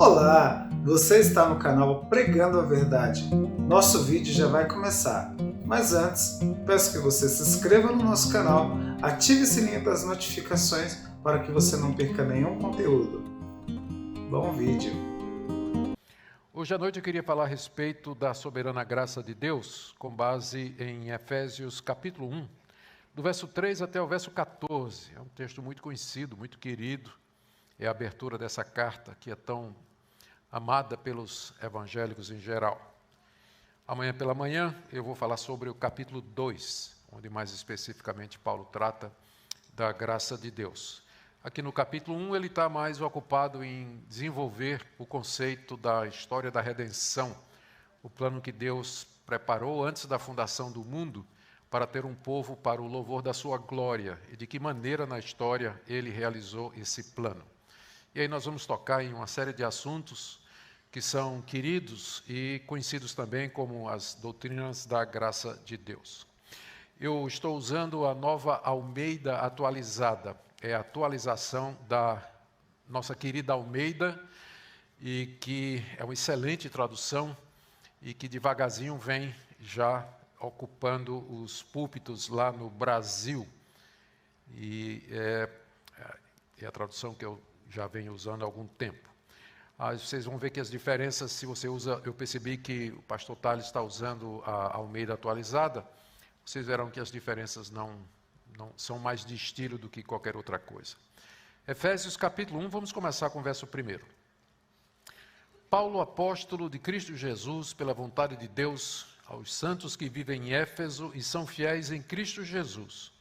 Olá, você está no canal Pregando a Verdade. Nosso vídeo já vai começar, mas antes, peço que você se inscreva no nosso canal, ative o sininho das notificações para que você não perca nenhum conteúdo. Bom vídeo! Hoje à noite eu queria falar a respeito da soberana graça de Deus, com base em Efésios capítulo 1, do verso 3 até o verso 14. É um texto muito conhecido, muito querido. É a abertura dessa carta que é tão amada pelos evangélicos em geral. Amanhã pela manhã eu vou falar sobre o capítulo 2, onde mais especificamente Paulo trata da graça de Deus. Aqui no capítulo 1 ele está mais ocupado em desenvolver o conceito da história da redenção, o plano que Deus preparou antes da fundação do mundo para ter um povo para o louvor da sua glória e de que maneira na história ele realizou esse plano. E aí nós vamos tocar em uma série de assuntos que são queridos e conhecidos também como as doutrinas da graça de Deus. Eu estou usando a Nova Almeida atualizada, é a atualização da nossa querida Almeida, e que é uma excelente tradução e que devagarzinho vem já ocupando os púlpitos lá no Brasil. E é a tradução que eu já venho usando há algum tempo. Vocês vão ver que as diferenças, se você usa, eu percebi que o pastor Thales está usando a Almeida atualizada, vocês verão que as diferenças não são mais de estilo do que qualquer outra coisa. Efésios capítulo 1, vamos começar com o verso 1. Paulo, apóstolo de Cristo Jesus, pela vontade de Deus, aos santos que vivem em Éfeso e são fiéis em Cristo Jesus.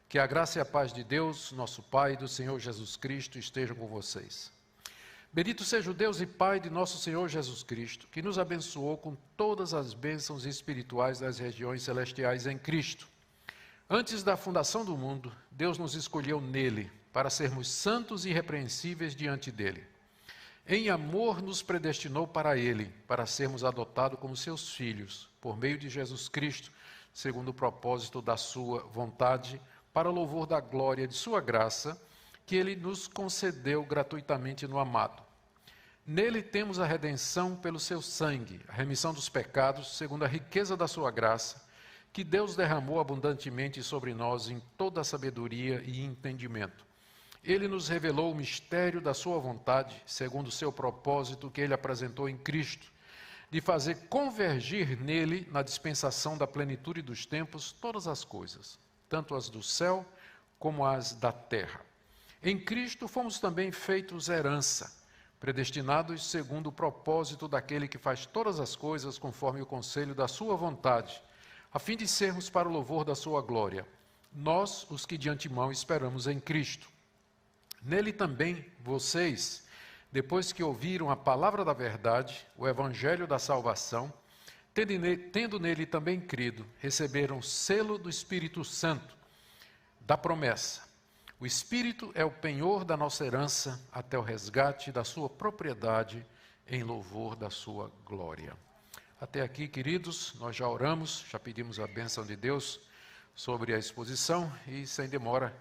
Que a graça e a paz de Deus, nosso Pai, e do Senhor Jesus Cristo estejam com vocês. Bendito seja o Deus e Pai de nosso Senhor Jesus Cristo, que nos abençoou com todas as bênçãos espirituais das regiões celestiais em Cristo. Antes da fundação do mundo, Deus nos escolheu nele, para sermos santos e irrepreensíveis diante dele. Em amor nos predestinou para ele, para sermos adotados como seus filhos, por meio de Jesus Cristo, segundo o propósito da sua vontade, para louvor da glória de sua graça, que ele nos concedeu gratuitamente no amado. Nele temos a redenção pelo seu sangue, a remissão dos pecados, segundo a riqueza da sua graça, que Deus derramou abundantemente sobre nós em toda a sabedoria e entendimento. Ele nos revelou o mistério da sua vontade, segundo o seu propósito que ele apresentou em Cristo, de fazer convergir nele, na dispensação da plenitude dos tempos, todas as coisas, tanto as do céu como as da terra. Em Cristo fomos também feitos herança, predestinados segundo o propósito daquele que faz todas as coisas conforme o conselho da sua vontade, a fim de sermos para o louvor da sua glória, nós, os que de antemão esperamos em Cristo. Nele também vocês, depois que ouviram a palavra da verdade, o evangelho da salvação, tendo nele também crido, receberam o selo do Espírito Santo, da promessa. O Espírito é o penhor da nossa herança até o resgate da sua propriedade em louvor da sua glória. Até aqui, queridos, nós já oramos, já pedimos a bênção de Deus sobre a exposição e, sem demora,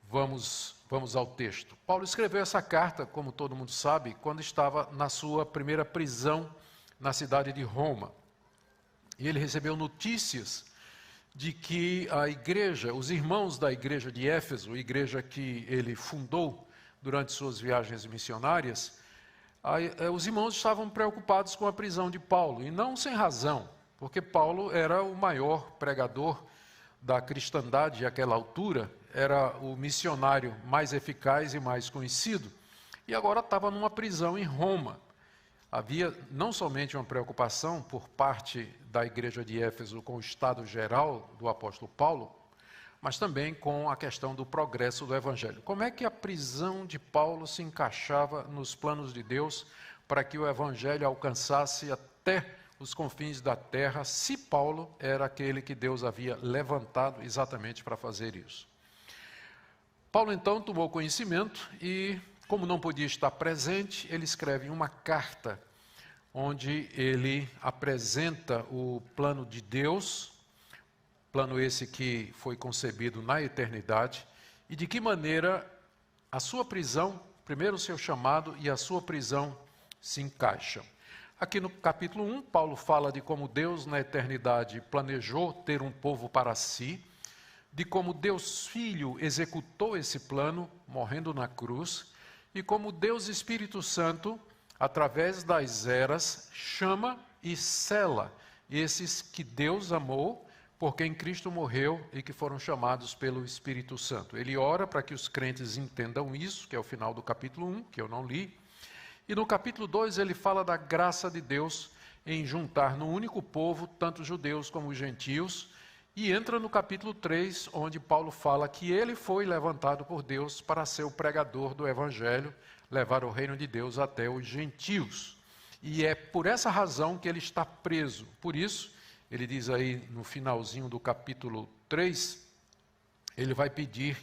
vamos ao texto. Paulo escreveu essa carta, como todo mundo sabe, quando estava na sua primeira prisão na cidade de Roma. E ele recebeu notícias de que a igreja, os irmãos da igreja de Éfeso, a igreja que ele fundou durante suas viagens missionárias, os irmãos estavam preocupados com a prisão de Paulo, e não sem razão, porque Paulo era o maior pregador da cristandade àquela altura, era o missionário mais eficaz e mais conhecido, e agora estava numa prisão em Roma. Havia não somente uma preocupação por parte da igreja de Éfeso com o estado geral do apóstolo Paulo, mas também com a questão do progresso do evangelho. Como é que a prisão de Paulo se encaixava nos planos de Deus para que o evangelho alcançasse até os confins da terra, se Paulo era aquele que Deus havia levantado exatamente para fazer isso? Paulo então tomou conhecimento e, como não podia estar presente, ele escreve uma carta onde ele apresenta o plano de Deus, plano esse que foi concebido na eternidade, e de que maneira a sua prisão, primeiro o seu chamado e a sua prisão se encaixam. Aqui no capítulo 1, Paulo fala de como Deus na eternidade planejou ter um povo para si, de como Deus Filho executou esse plano, morrendo na cruz, e como Deus Espírito Santo, através das eras, chama e sela esses que Deus amou, por quem Cristo morreu e que foram chamados pelo Espírito Santo. Ele ora para que os crentes entendam isso, que é o final do capítulo 1, que eu não li. E no capítulo 2 ele fala da graça de Deus em juntar no único povo, tanto os judeus como os gentios, e entra no capítulo 3, onde Paulo fala que ele foi levantado por Deus para ser o pregador do Evangelho, levar o reino de Deus até os gentios. E é por essa razão que ele está preso. Por isso, ele diz aí no finalzinho do capítulo 3, ele vai pedir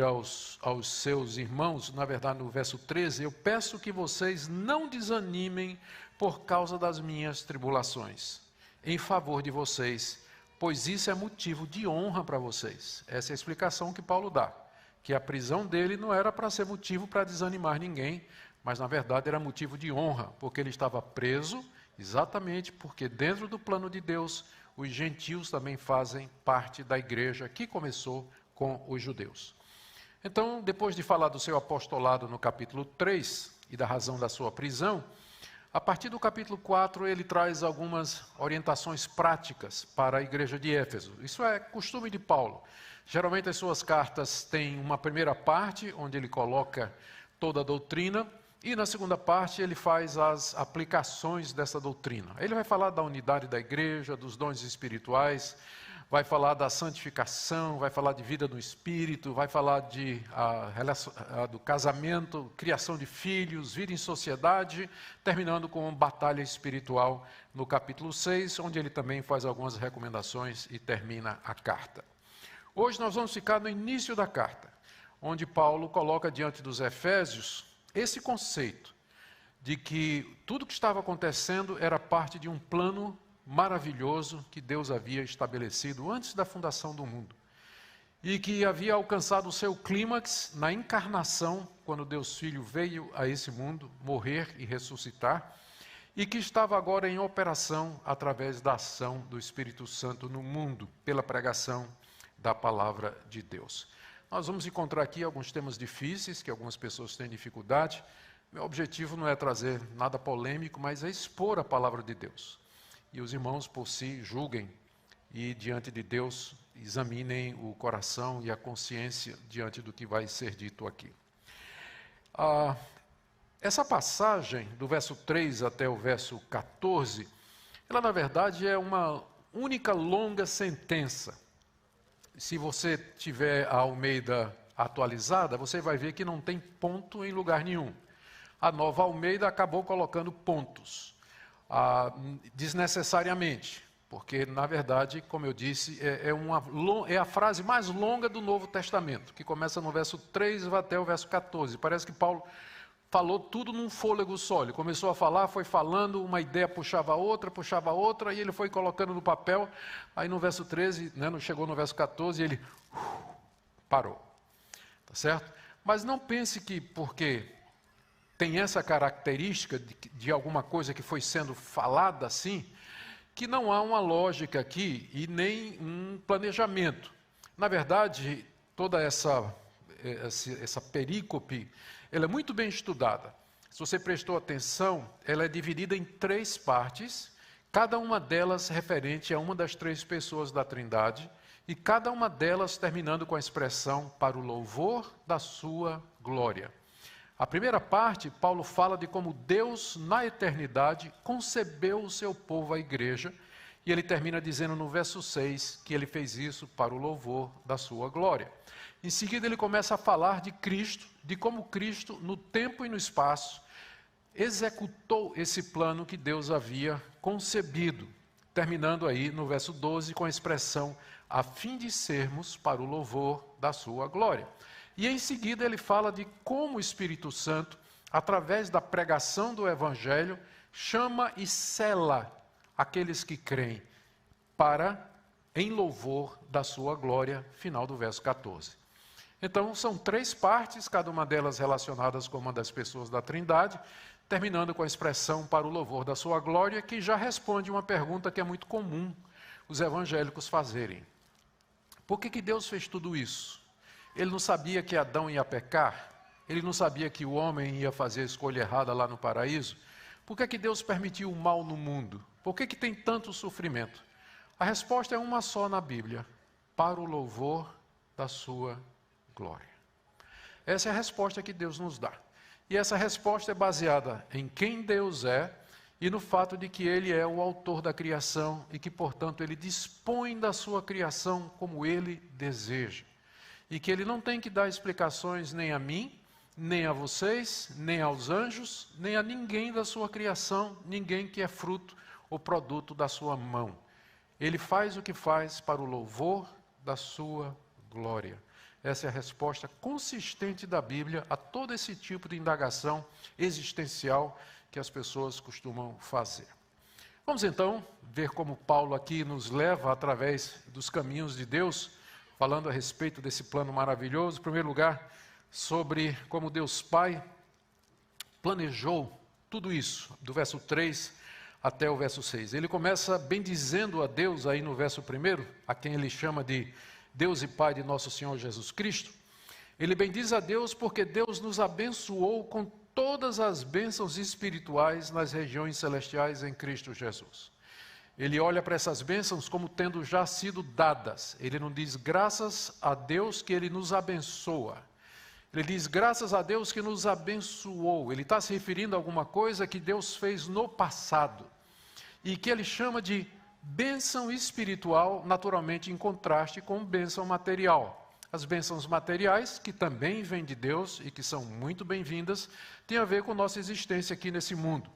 aos seus irmãos, na verdade no verso 13, eu peço que vocês não desanimem por causa das minhas tribulações, em favor de vocês, pois isso é motivo de honra para vocês. Essa é a explicação que Paulo dá, que a prisão dele não era para ser motivo para desanimar ninguém, mas na verdade era motivo de honra, porque ele estava preso, exatamente porque dentro do plano de Deus, os gentios também fazem parte da igreja que começou com os judeus. Então, depois de falar do seu apostolado no capítulo 3 e da razão da sua prisão, a partir do capítulo 4 ele traz algumas orientações práticas para a igreja de Éfeso. Isso é costume de Paulo. Geralmente as suas cartas têm uma primeira parte, onde ele coloca toda a doutrina, e na segunda parte ele faz as aplicações dessa doutrina. Ele vai falar da unidade da igreja, dos dons espirituais, vai falar da santificação, vai falar de vida no Espírito, vai falar do casamento, criação de filhos, vida em sociedade, terminando com batalha espiritual no capítulo 6, onde ele também faz algumas recomendações e termina a carta. Hoje nós vamos ficar no início da carta, onde Paulo coloca diante dos Efésios esse conceito de que tudo que estava acontecendo era parte de um plano maravilhoso que Deus havia estabelecido antes da fundação do mundo e que havia alcançado o seu clímax na encarnação, quando Deus Filho veio a esse mundo morrer e ressuscitar, e que estava agora em operação através da ação do Espírito Santo no mundo, pela pregação da palavra de Deus. Nós vamos encontrar aqui alguns temas difíceis, que algumas pessoas têm dificuldade. Meu objetivo não é trazer nada polêmico, mas é expor a palavra de Deus. E os irmãos por si julguem e diante de Deus examinem o coração e a consciência diante do que vai ser dito aqui. Essa passagem do verso 3 até o verso 14, ela na verdade é uma única longa sentença. Se você tiver a Almeida atualizada, você vai ver que não tem ponto em lugar nenhum. A Nova Almeida acabou colocando pontos. Desnecessariamente, porque na verdade, como eu disse, é a frase mais longa do Novo Testamento, que começa no verso 3 e vai até o verso 14. Parece que Paulo falou tudo num fôlego só. Ele começou a falar, foi falando, uma ideia puxava a outra, e ele foi colocando no papel. Aí no verso 13, chegou no verso 14, e ele parou. Tá certo? Mas não pense que porque tem essa característica de alguma coisa que foi sendo falada assim, que não há uma lógica aqui e nem um planejamento. Na verdade, toda essa perícope, ela é muito bem estudada. Se você prestou atenção, ela é dividida em 3 partes, cada uma delas referente a uma das 3 pessoas da Trindade, e cada uma delas terminando com a expressão para o louvor da sua glória. A primeira parte, Paulo fala de como Deus, na eternidade, concebeu o seu povo, a igreja, e ele termina dizendo no verso 6 que ele fez isso para o louvor da sua glória. Em seguida, ele começa a falar de Cristo, de como Cristo, no tempo e no espaço, executou esse plano que Deus havia concebido, terminando aí no verso 12 com a expressão, a fim de sermos para o louvor da sua glória. E em seguida ele fala de como o Espírito Santo, através da pregação do Evangelho, chama e sela aqueles que creem em louvor da sua glória, final do verso 14. Então, são 3 partes, cada uma delas relacionadas com uma das pessoas da Trindade, terminando com a expressão para o louvor da sua glória, que já responde uma pergunta que é muito comum os evangélicos fazerem. Por que Deus fez tudo isso? Ele não sabia que Adão ia pecar? Ele não sabia que o homem ia fazer a escolha errada lá no paraíso? Por que Deus permitiu o mal no mundo? Por que tem tanto sofrimento? A resposta é uma só na Bíblia: para o louvor da sua glória. Essa é a resposta que Deus nos dá. E essa resposta é baseada em quem Deus é e no fato de que Ele é o autor da criação e que, portanto, Ele dispõe da sua criação como Ele deseja. E que Ele não tem que dar explicações nem a mim, nem a vocês, nem aos anjos, nem a ninguém da sua criação, ninguém que é fruto ou produto da sua mão. Ele faz o que faz para o louvor da sua glória. Essa é a resposta consistente da Bíblia a todo esse tipo de indagação existencial que as pessoas costumam fazer. Vamos então ver como Paulo aqui nos leva através dos caminhos de Deus, falando a respeito desse plano maravilhoso. Em primeiro lugar, sobre como Deus Pai planejou tudo isso, do verso 3 até o verso 6. Ele começa bendizendo a Deus aí no verso 1, a quem ele chama de Deus e Pai de nosso Senhor Jesus Cristo. Ele bendiz a Deus porque Deus nos abençoou com todas as bênçãos espirituais nas regiões celestiais em Cristo Jesus. Ele olha para essas bênçãos como tendo já sido dadas. Ele não diz graças a Deus que Ele nos abençoa. Ele diz graças a Deus que nos abençoou. Ele está se referindo a alguma coisa que Deus fez no passado e que Ele chama de bênção espiritual, naturalmente em contraste com bênção material. As bênçãos materiais, que também vêm de Deus e que são muito bem-vindas, têm a ver com nossa existência aqui nesse mundo.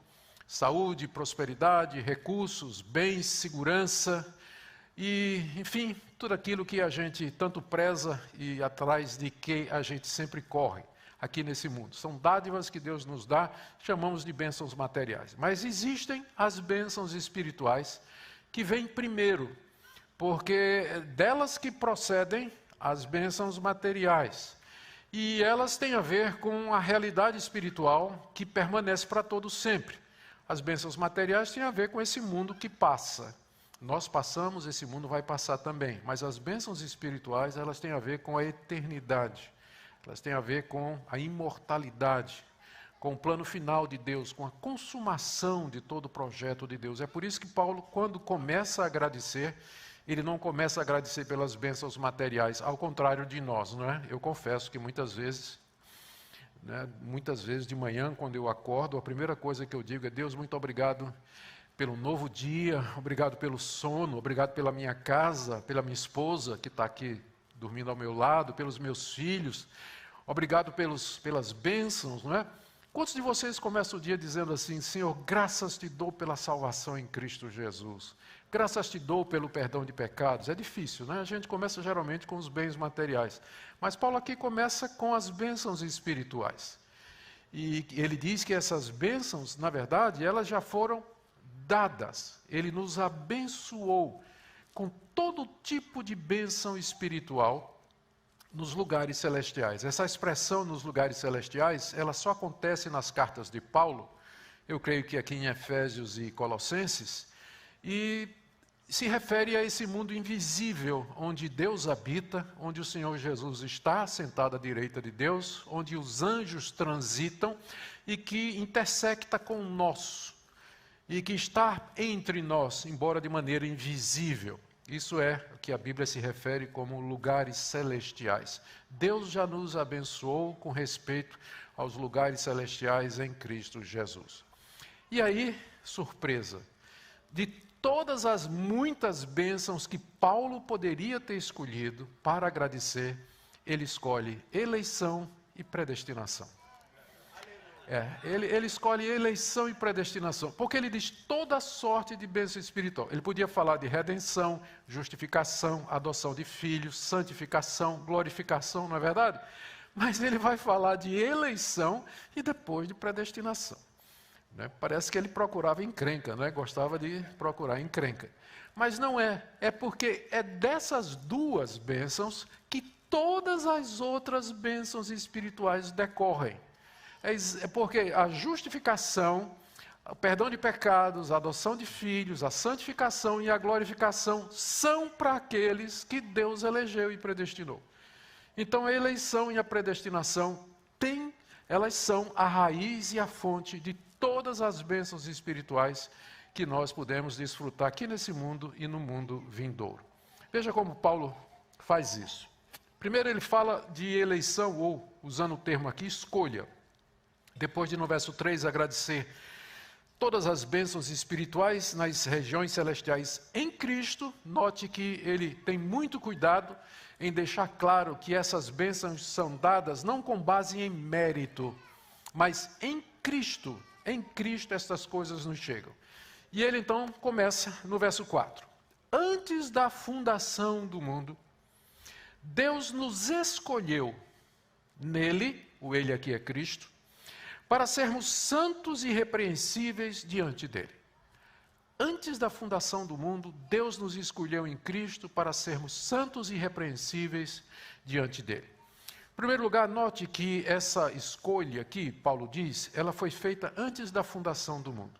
Saúde, prosperidade, recursos, bens, segurança e, enfim, tudo aquilo que a gente tanto preza e atrás de que a gente sempre corre aqui nesse mundo. São dádivas que Deus nos dá, chamamos de bênçãos materiais. Mas existem as bênçãos espirituais que vêm primeiro, porque delas que procedem as bênçãos materiais. E elas têm a ver com a realidade espiritual que permanece para todos sempre. As bênçãos materiais têm a ver com esse mundo que passa. Nós passamos, esse mundo vai passar também. Mas as bênçãos espirituais, elas têm a ver com a eternidade. Elas têm a ver com a imortalidade, com o plano final de Deus, com a consumação de todo o projeto de Deus. É por isso que Paulo, quando começa a agradecer, ele não começa a agradecer pelas bênçãos materiais, ao contrário de nós, não é? Eu confesso que muitas vezes de manhã, quando eu acordo, a primeira coisa que eu digo é: Deus, muito obrigado pelo novo dia, obrigado pelo sono, obrigado pela minha casa, pela minha esposa que está aqui dormindo ao meu lado, pelos meus filhos, obrigado pelas bênçãos, não é? Quantos de vocês começam o dia dizendo assim: Senhor, graças te dou pela salvação em Cristo Jesus, graças te dou pelo perdão de pecados? É difícil, né? A gente começa geralmente com os bens materiais, mas Paulo aqui começa com as bênçãos espirituais, e ele diz que essas bênçãos, na verdade, elas já foram dadas. Ele nos abençoou com todo tipo de bênção espiritual nos lugares celestiais. Essa expressão nos lugares celestiais, ela só acontece nas cartas de Paulo, eu creio que aqui em Efésios e Colossenses, e se refere a esse mundo invisível, onde Deus habita, onde o Senhor Jesus está sentado à direita de Deus, onde os anjos transitam e que intersecta com o nosso, e que está entre nós, embora de maneira invisível. Isso é o que a Bíblia se refere como lugares celestiais. Deus já nos abençoou com respeito aos lugares celestiais em Cristo Jesus. E aí, surpresa, de todas as muitas bênçãos que Paulo poderia ter escolhido para agradecer, ele escolhe eleição e predestinação. Ele escolhe eleição e predestinação, porque ele diz toda sorte de bênção espiritual. Ele podia falar de redenção, justificação, adoção de filhos, santificação, glorificação, não é verdade? Mas ele vai falar de eleição e depois de predestinação. Né? Parece que ele procurava encrenca, né? Gostava de procurar encrenca. Mas não é, é porque é dessas duas bênçãos que todas as outras bênçãos espirituais decorrem. É porque a justificação, o perdão de pecados, a adoção de filhos, a santificação e a glorificação são para aqueles que Deus elegeu e predestinou. Então a eleição e a predestinação elas são a raiz e a fonte de todas as bênçãos espirituais que nós podemos desfrutar aqui nesse mundo e no mundo vindouro. Veja como Paulo faz isso. Primeiro ele fala de eleição, ou usando o termo aqui, escolha. Depois de no verso 3 agradecer todas as bênçãos espirituais nas regiões celestiais em Cristo, note que ele tem muito cuidado em deixar claro que essas bênçãos são dadas não com base em mérito, mas em Cristo. Em Cristo estas coisas nos chegam. E ele então começa no verso 4. Antes da fundação do mundo, Deus nos escolheu nele, o ele aqui é Cristo, para sermos santos e irrepreensíveis diante dele. Antes da fundação do mundo, Deus nos escolheu em Cristo para sermos santos e irrepreensíveis diante dele. Em primeiro lugar, note que essa escolha aqui, Paulo diz, ela foi feita antes da fundação do mundo.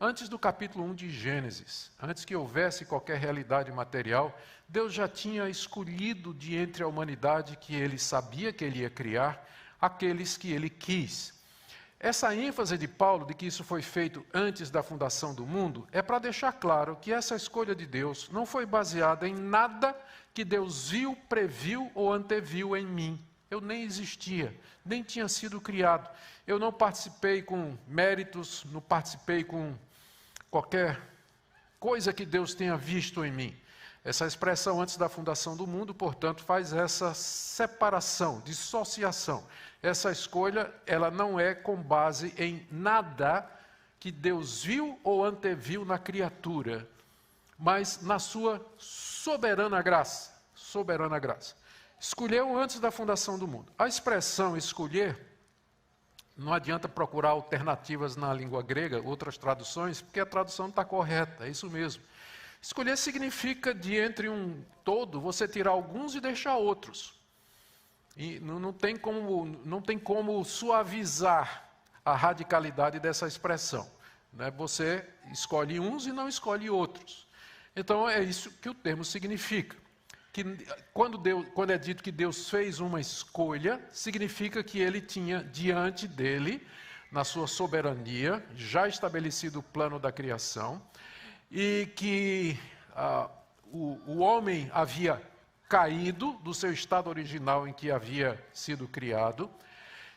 Antes do capítulo 1 de Gênesis, antes que houvesse qualquer realidade material, Deus já tinha escolhido de entre a humanidade que ele sabia que ele ia criar, aqueles que ele quis. Essa ênfase de Paulo de que isso foi feito antes da fundação do mundo é para deixar claro que essa escolha de Deus não foi baseada em nada que Deus viu, previu ou anteviu em mim. Eu nem existia, nem tinha sido criado. Eu não participei com méritos, não participei com qualquer coisa que Deus tenha visto em mim. Essa expressão antes da fundação do mundo, portanto, faz essa separação, dissociação. Essa escolha, ela não é com base em nada que Deus viu ou anteviu na criatura, mas na sua soberana graça. Soberana graça. Escolheu antes da fundação do mundo. A expressão escolher, não adianta procurar alternativas na língua grega, outras traduções, porque a tradução não está correta, é isso mesmo. Escolher significa, de entre um todo, você tirar alguns e deixar outros. E não tem como suavizar a radicalidade dessa expressão. Né? Você escolhe uns e não escolhe outros. Então é isso que o termo significa. Que quando é dito que Deus fez uma escolha, significa que ele tinha diante dele, na sua soberania, já estabelecido o plano da criação, e que o homem havia caído do seu estado original em que havia sido criado,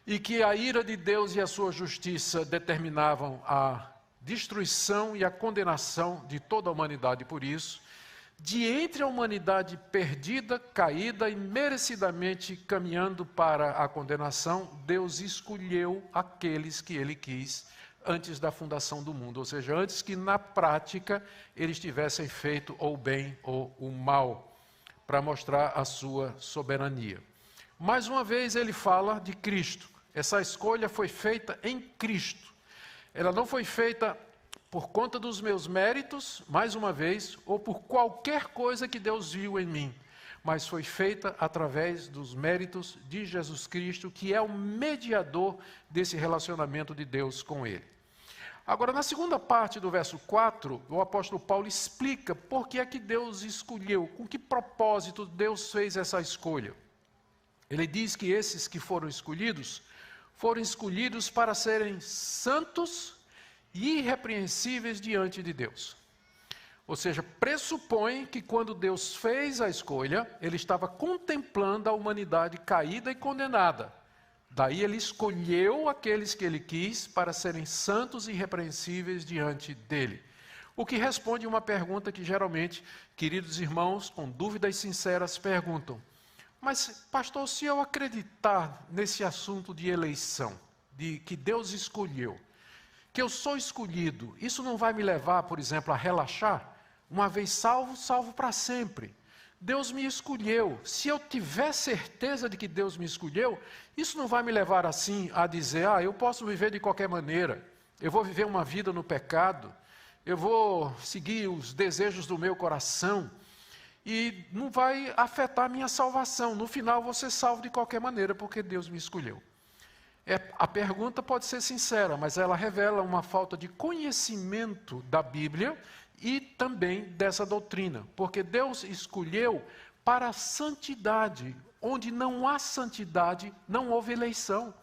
e que a ira de Deus e a sua justiça determinavam a destruição e a condenação de toda a humanidade por isso. De entre a humanidade perdida, caída e merecidamente caminhando para a condenação, Deus escolheu aqueles que ele quis antes da fundação do mundo, ou seja, antes que na prática eles tivessem feito ou o bem ou o mal, para mostrar a sua soberania. Mais uma vez ele fala de Cristo. Essa escolha foi feita em Cristo. Ela não foi feita por conta dos meus méritos, mais uma vez, ou por qualquer coisa que Deus viu em mim, mas foi feita através dos méritos de Jesus Cristo, que é o mediador desse relacionamento de Deus com ele. Agora, na segunda parte do verso 4, o apóstolo Paulo explica por que é que Deus escolheu, com que propósito Deus fez essa escolha. Ele diz que esses que foram escolhidos para serem santos e irrepreensíveis diante de Deus. Ou seja, pressupõe que quando Deus fez a escolha, ele estava contemplando a humanidade caída e condenada. Daí ele escolheu aqueles que ele quis para serem santos e irrepreensíveis diante dele. O que responde uma pergunta que geralmente, queridos irmãos, com dúvidas sinceras, perguntam: mas, pastor, se eu acreditar nesse assunto de eleição, de que Deus escolheu, que eu sou escolhido, isso não vai me levar, por exemplo, a relaxar? Uma vez salvo, salvo para sempre. Deus me escolheu. Se eu tiver certeza de que Deus me escolheu, isso não vai me levar assim a dizer: eu posso viver de qualquer maneira, eu vou viver uma vida no pecado, eu vou seguir os desejos do meu coração. e não vai afetar a minha salvação. No final, vou ser salvo de qualquer maneira, porque Deus me escolheu. A pergunta pode ser sincera, mas ela revela uma falta de conhecimento da Bíblia e também dessa doutrina, porque Deus escolheu para a santidade. Onde não há santidade, não houve eleição.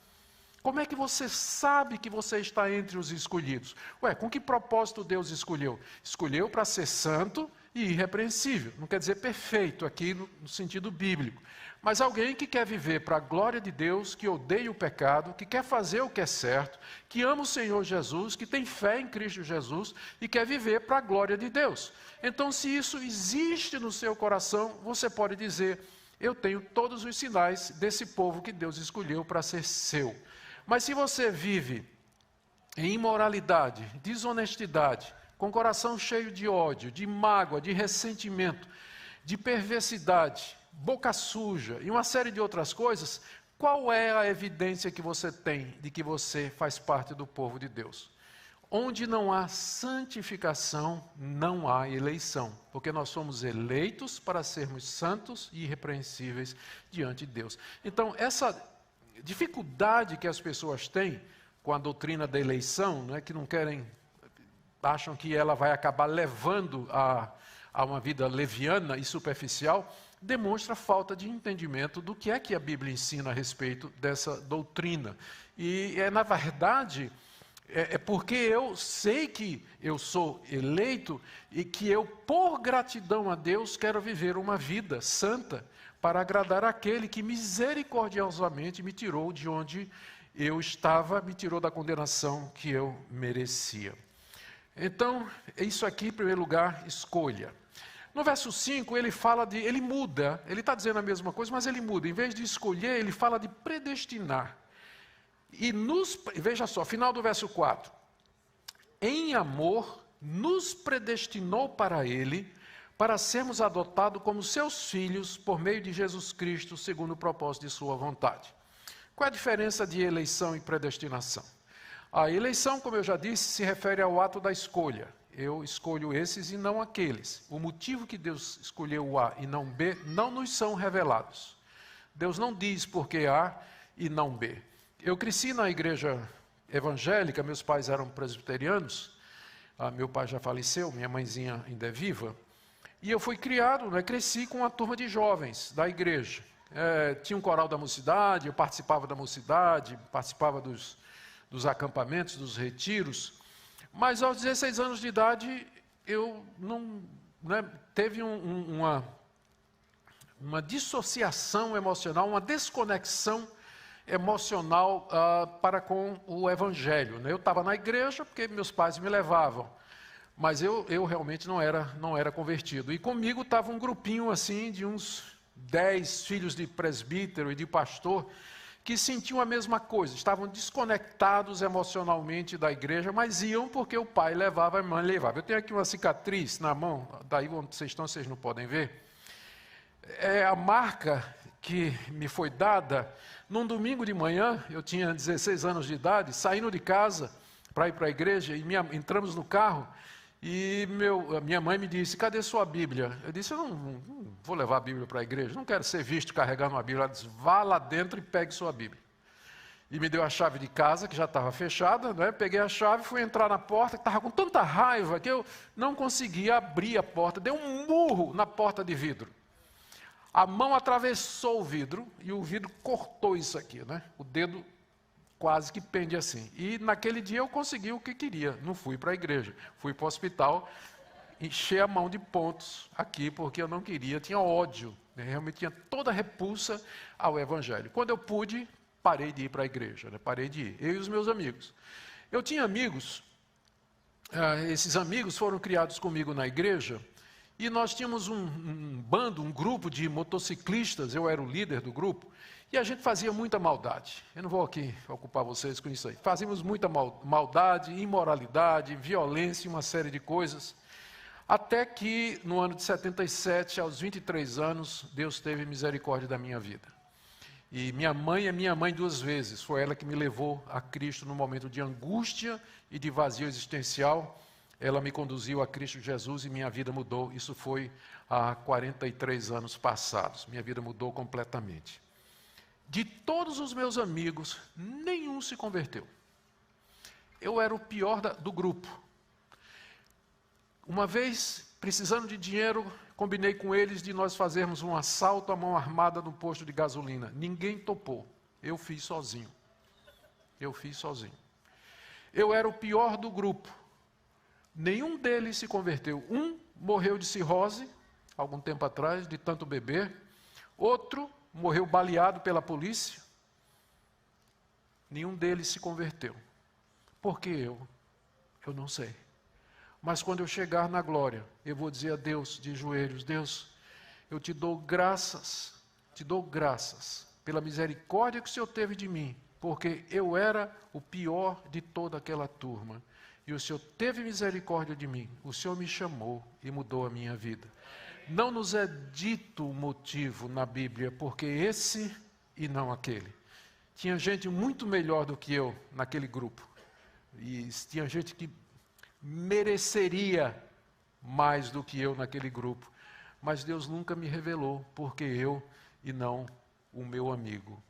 Como é que você sabe que você está entre os escolhidos? Com que propósito Deus escolheu? Escolheu para ser santo e irrepreensível. Não quer dizer perfeito aqui no sentido bíblico. Mas alguém que quer viver para a glória de Deus, que odeia o pecado, que quer fazer o que é certo, que ama o Senhor Jesus, que tem fé em Cristo Jesus e quer viver para a glória de Deus. Então, se isso existe no seu coração, você pode dizer: eu tenho todos os sinais desse povo que Deus escolheu para ser seu. Mas se você vive em imoralidade, desonestidade, com o coração cheio de ódio, de mágoa, de ressentimento, de perversidade, boca suja e uma série de outras coisas, qual é a evidência que você tem de que você faz parte do povo de Deus? Onde não há santificação, não há eleição, porque nós somos eleitos para sermos santos e irrepreensíveis diante de Deus. Então, essa dificuldade que as pessoas têm com a doutrina da eleição, que não querem, acham que ela vai acabar levando a uma vida leviana e superficial, demonstra falta de entendimento do que a Bíblia ensina a respeito dessa doutrina. E na verdade, porque eu sei que eu sou eleito e que eu, por gratidão a Deus, quero viver uma vida santa para agradar aquele que misericordiosamente me tirou de onde eu estava, me tirou da condenação que eu merecia. Então, isso aqui, em primeiro lugar, escolha. No verso 5, ele muda, ele está dizendo a mesma coisa, mas ele muda. Em vez de escolher, ele fala de predestinar. E veja só, final do verso 4. Em amor, nos predestinou para ele, para sermos adotados como seus filhos, por meio de Jesus Cristo, segundo o propósito de sua vontade. Qual é a diferença de eleição e predestinação? A eleição, como eu já disse, se refere ao ato da escolha. Eu escolho esses e não aqueles. O motivo que Deus escolheu o A e não B não nos são revelados. Deus não diz por que A e não B. Eu cresci na igreja evangélica, meus pais eram presbiterianos, meu pai já faleceu, minha mãezinha ainda é viva, e eu fui criado, cresci com uma turma de jovens da igreja. Tinha um coral da mocidade, eu participava da mocidade, participava dos acampamentos, dos retiros. Mas aos 16 anos de idade, eu não teve uma dissociação emocional, uma desconexão emocional para com o Evangelho. Eu estava na igreja porque meus pais me levavam, mas eu realmente não era convertido. E comigo estava um grupinho assim de uns 10 filhos de presbítero e de pastor, que sentiam a mesma coisa, estavam desconectados emocionalmente da igreja, mas iam porque o pai levava, a mãe levava. Eu tenho aqui uma cicatriz na mão, daí onde vocês estão, vocês não podem ver. É a marca que me foi dada num domingo de manhã, eu tinha 16 anos de idade, saindo de casa para ir para a igreja, e entramos no carro, e minha mãe me disse: cadê sua Bíblia? Eu disse: eu não vou levar a Bíblia para a igreja, não quero ser visto carregando uma Bíblia. Ela disse: vá lá dentro e pegue sua Bíblia. E me deu a chave de casa, que já estava fechada, peguei a chave, fui entrar na porta, que estava com tanta raiva que eu não conseguia abrir a porta, dei um murro na porta de vidro. A mão atravessou o vidro e o vidro cortou isso aqui, o dedo quase que pende assim. E naquele dia eu consegui o que queria, não fui para a igreja, fui para o hospital, enchi a mão de pontos aqui, porque eu não queria, tinha ódio, realmente tinha toda a repulsa ao Evangelho. Quando eu pude, parei de ir para a igreja, parei de ir, eu e os meus amigos. Eu tinha amigos, esses amigos foram criados comigo na igreja, e nós tínhamos um bando, um grupo de motociclistas, eu era o líder do grupo, e a gente fazia muita maldade. Eu não vou aqui ocupar vocês com isso aí. Fazíamos muita maldade, imoralidade, violência, uma série de coisas. Até que, no ano de 77, aos 23 anos, Deus teve misericórdia da minha vida. E minha mãe é minha mãe 2 vezes. Foi ela que me levou a Cristo no momento de angústia e de vazio existencial. ela me conduziu a Cristo Jesus e minha vida mudou. Isso foi há 43 anos passados. Minha vida mudou completamente. De todos os meus amigos, nenhum se converteu. Eu era o pior do grupo. Uma vez, precisando de dinheiro, combinei com eles de nós fazermos um assalto à mão armada no posto de gasolina. Ninguém topou. Eu fiz sozinho. Eu era o pior do grupo. Nenhum deles se converteu. Um morreu de cirrose, algum tempo atrás, de tanto beber. Outro morreu baleado pela polícia. Nenhum deles se converteu. Por que eu? Eu não sei. Mas quando eu chegar na glória, eu vou dizer a Deus de joelhos: Deus, eu te dou graças pela misericórdia que o Senhor teve de mim, porque eu era o pior de toda aquela turma. E o Senhor teve misericórdia de mim, o Senhor me chamou e mudou a minha vida. Não nos é dito o motivo na Bíblia, porque esse e não aquele. Tinha gente muito melhor do que eu naquele grupo. E tinha gente que mereceria mais do que eu naquele grupo. Mas Deus nunca me revelou, porque eu e não o meu amigo.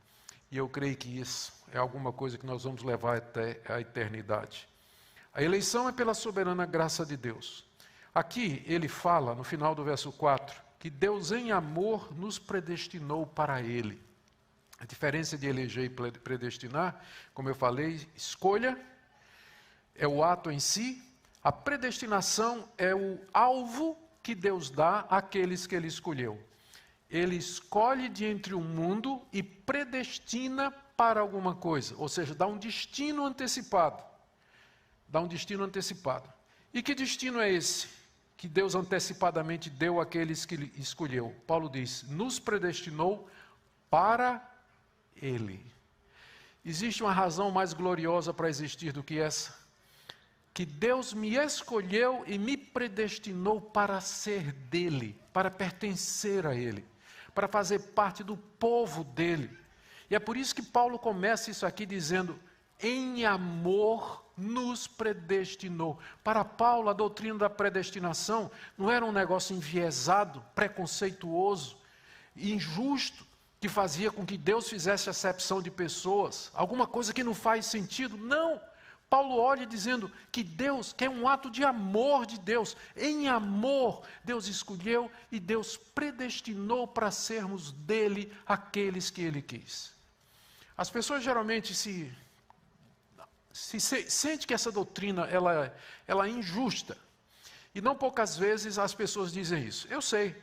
E eu creio que isso é alguma coisa que nós vamos levar até a eternidade. A eleição é pela soberana graça de Deus. Aqui ele fala, no final do verso 4, que Deus em amor nos predestinou para Ele. A diferença de eleger e predestinar, como eu falei, escolha é o ato em si, a predestinação é o alvo que Deus dá àqueles que Ele escolheu. Ele escolhe de entre o mundo e predestina para alguma coisa, ou seja, dá um destino antecipado. E que destino é esse que Deus antecipadamente deu àqueles que Ele escolheu? Paulo diz, nos predestinou para Ele. Existe uma razão mais gloriosa para existir do que essa? Que Deus me escolheu e me predestinou para ser dele, para pertencer a Ele, para fazer parte do povo dele. E é por isso que Paulo começa isso aqui dizendo, em amor nos predestinou. Para Paulo, a doutrina da predestinação não era um negócio enviesado, preconceituoso, injusto, que fazia com que Deus fizesse acepção de pessoas, alguma coisa que não faz sentido. Não! Paulo olha dizendo que Deus, que é um ato de amor de Deus, em amor, Deus escolheu e Deus predestinou para sermos dele aqueles que Ele quis. As pessoas geralmente sente que essa doutrina ela é injusta. E não poucas vezes as pessoas dizem isso. Eu sei.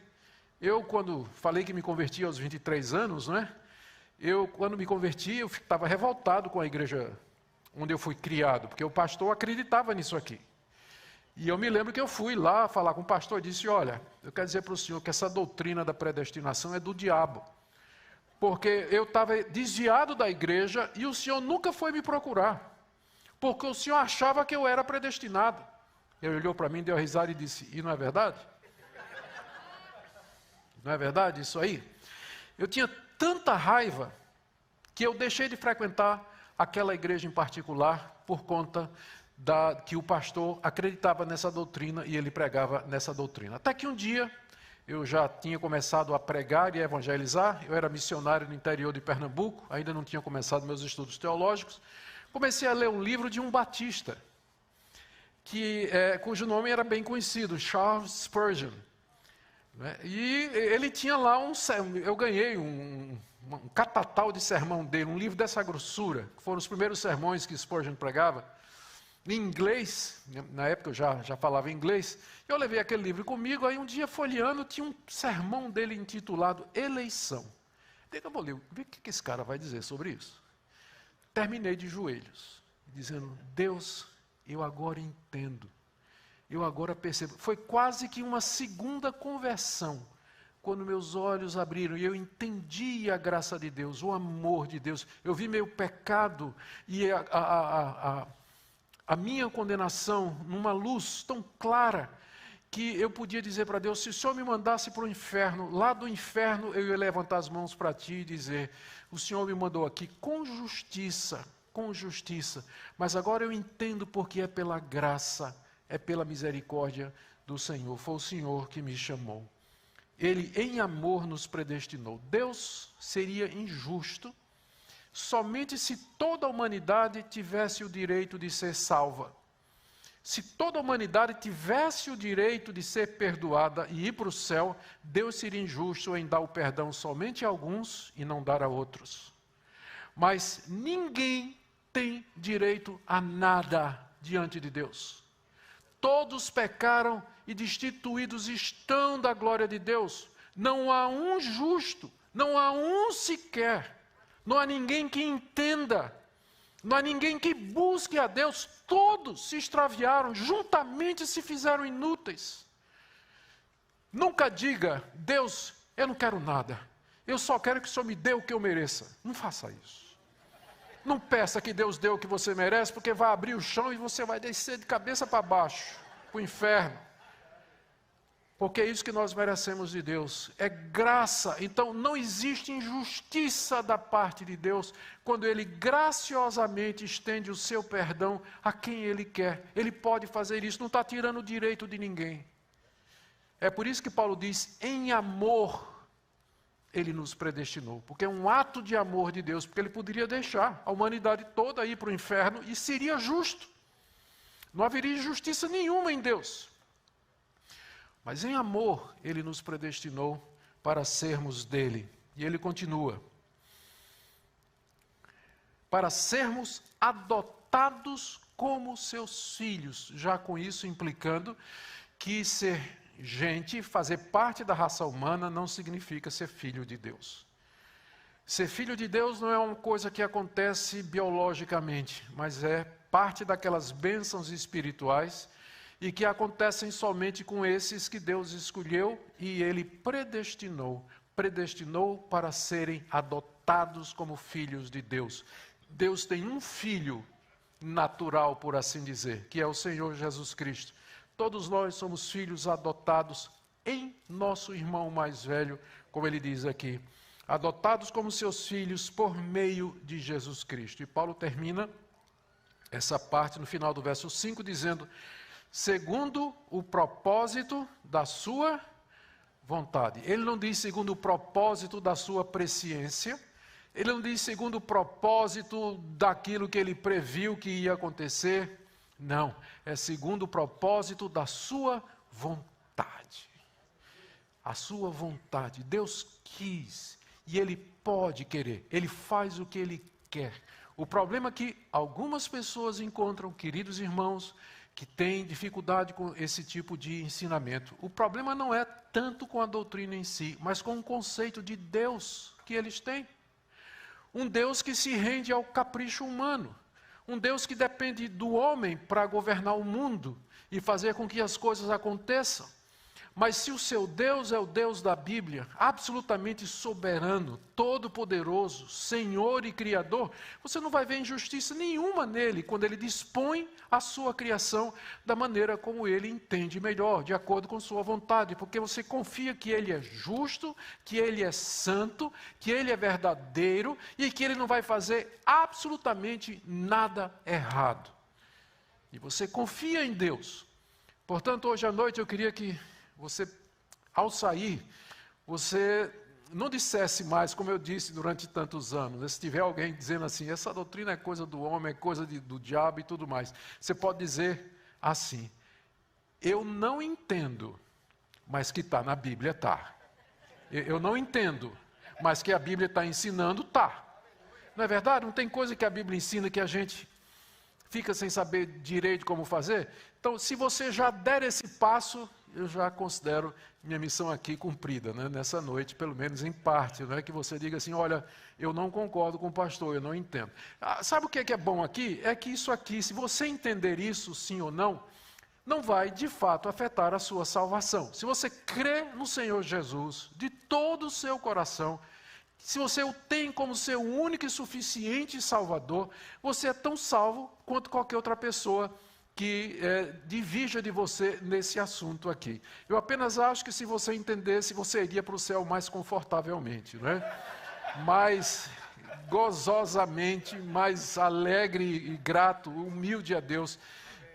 Eu, quando falei que me converti aos 23 anos, quando me converti, eu estava revoltado com a igreja onde eu fui criado, porque o pastor acreditava nisso aqui. E eu me lembro que eu fui lá falar com o pastor e disse, olha, eu quero dizer para o senhor que essa doutrina da predestinação é do diabo. Porque eu estava desviado da igreja e o senhor nunca foi me procurar. Porque o senhor achava que eu era predestinado. Ele olhou para mim, deu uma risada e disse, e não é verdade? Não é verdade isso aí? Eu tinha tanta raiva que eu deixei de frequentar aquela igreja em particular por conta que o pastor acreditava nessa doutrina e ele pregava nessa doutrina. Até que um dia eu já tinha começado a pregar e a evangelizar, eu era missionário no interior de Pernambuco, ainda não tinha começado meus estudos teológicos. Comecei a ler um livro de um batista, cujo nome era bem conhecido, Charles Spurgeon. E ele tinha lá eu ganhei um catatal de sermão dele, um livro dessa grossura, que foram os primeiros sermões que Spurgeon pregava, em inglês, na época eu já falava inglês, eu levei aquele livro comigo, aí um dia folheando, tinha um sermão dele intitulado Eleição. Eu vou ler, ver o que esse cara vai dizer sobre isso. Terminei de joelhos, dizendo, Deus, eu agora entendo, eu agora percebo. Foi quase que uma segunda conversão, quando meus olhos abriram e eu entendi a graça de Deus, o amor de Deus. Eu vi meu pecado e a minha condenação numa luz tão clara que eu podia dizer para Deus, se o Senhor me mandasse para o inferno, lá do inferno eu ia levantar as mãos para Ti e dizer, o Senhor me mandou aqui com justiça, mas agora eu entendo porque é pela graça, é pela misericórdia do Senhor. Foi o Senhor que me chamou. Ele, em amor, nos predestinou. Deus seria injusto somente se toda a humanidade tivesse o direito de ser salva. Se toda a humanidade tivesse o direito de ser perdoada e ir para o céu, Deus seria injusto em dar o perdão somente a alguns e não dar a outros. Mas ninguém tem direito a nada diante de Deus. Todos pecaram e destituídos estão da glória de Deus. Não há um justo, não há um sequer. Não há ninguém que entenda, não há ninguém que busque a Deus. Todos se extraviaram, juntamente se fizeram inúteis. Nunca diga, Deus, eu não quero nada, eu só quero que o Senhor me dê o que eu mereça. Não faça isso. Não peça que Deus dê o que você merece, porque vai abrir o chão e você vai descer de cabeça para baixo, para o inferno. Porque é isso que nós merecemos de Deus, é graça. Então não existe injustiça da parte de Deus, quando Ele graciosamente estende o seu perdão a quem Ele quer. Ele pode fazer isso, não está tirando o direito de ninguém. É por isso que Paulo diz, em amor, Ele nos predestinou. Porque é um ato de amor de Deus, porque Ele poderia deixar a humanidade toda ir para o inferno e seria justo. Não haveria injustiça nenhuma em Deus. Mas em amor, Ele nos predestinou para sermos dele. E Ele continua. Para sermos adotados como seus filhos. Já com isso implicando que ser gente, fazer parte da raça humana, não significa ser filho de Deus. Ser filho de Deus não é uma coisa que acontece biologicamente, mas é parte daquelas bênçãos espirituais e que acontecem somente com esses que Deus escolheu e Ele predestinou para serem adotados como filhos de Deus. Deus tem um filho natural, por assim dizer, que é o Senhor Jesus Cristo. Todos nós somos filhos adotados em nosso irmão mais velho, como ele diz aqui, adotados como seus filhos por meio de Jesus Cristo. E Paulo termina essa parte no final do verso 5 dizendo: segundo o propósito da sua vontade. Ele não diz segundo o propósito da sua presciência, ele não diz segundo o propósito daquilo que ele previu que ia acontecer, não, é segundo o propósito da sua vontade. A sua vontade, Deus quis e Ele pode querer, Ele faz o que Ele quer. O problema é que algumas pessoas encontram, queridos irmãos, que têm dificuldade com esse tipo de ensinamento. O problema não é tanto com a doutrina em si, mas com o conceito de Deus que eles têm. Um Deus que se rende ao capricho humano. Um Deus que depende do homem para governar o mundo e fazer com que as coisas aconteçam. Mas se o seu Deus é o Deus da Bíblia, absolutamente soberano, todo-poderoso, Senhor e Criador, você não vai ver injustiça nenhuma nele quando ele dispõe a sua criação da maneira como ele entende melhor, de acordo com sua vontade, porque você confia que ele é justo, que ele é santo, que ele é verdadeiro e que ele não vai fazer absolutamente nada errado. E você confia em Deus. Portanto, hoje à noite eu queria que você, ao sair, você não dissesse mais, como eu disse durante tantos anos, se tiver alguém dizendo assim, essa doutrina é coisa do homem, é coisa do diabo e tudo mais, você pode dizer assim, eu não entendo, mas que está na Bíblia, está. Eu não entendo, mas que a Bíblia está ensinando, está. Não é verdade? Não tem coisa que a Bíblia ensina que a gente fica sem saber direito como fazer? Então, se você já der esse passo, eu já considero minha missão aqui cumprida, né? Nessa noite, pelo menos em parte. Não é que você diga assim, olha, eu não concordo com o pastor, eu não entendo. Sabe o que é bom aqui? É que isso aqui, se você entender isso, sim ou não, não vai, de fato, afetar a sua salvação. Se você crê no Senhor Jesus de todo o seu coração, se você o tem como seu único e suficiente Salvador, você é tão salvo quanto qualquer outra pessoa que divirja de você nesse assunto aqui. Eu apenas acho que se você entendesse, você iria para o céu mais confortavelmente, né? Mais gozosamente, mais alegre e grato, humilde a Deus,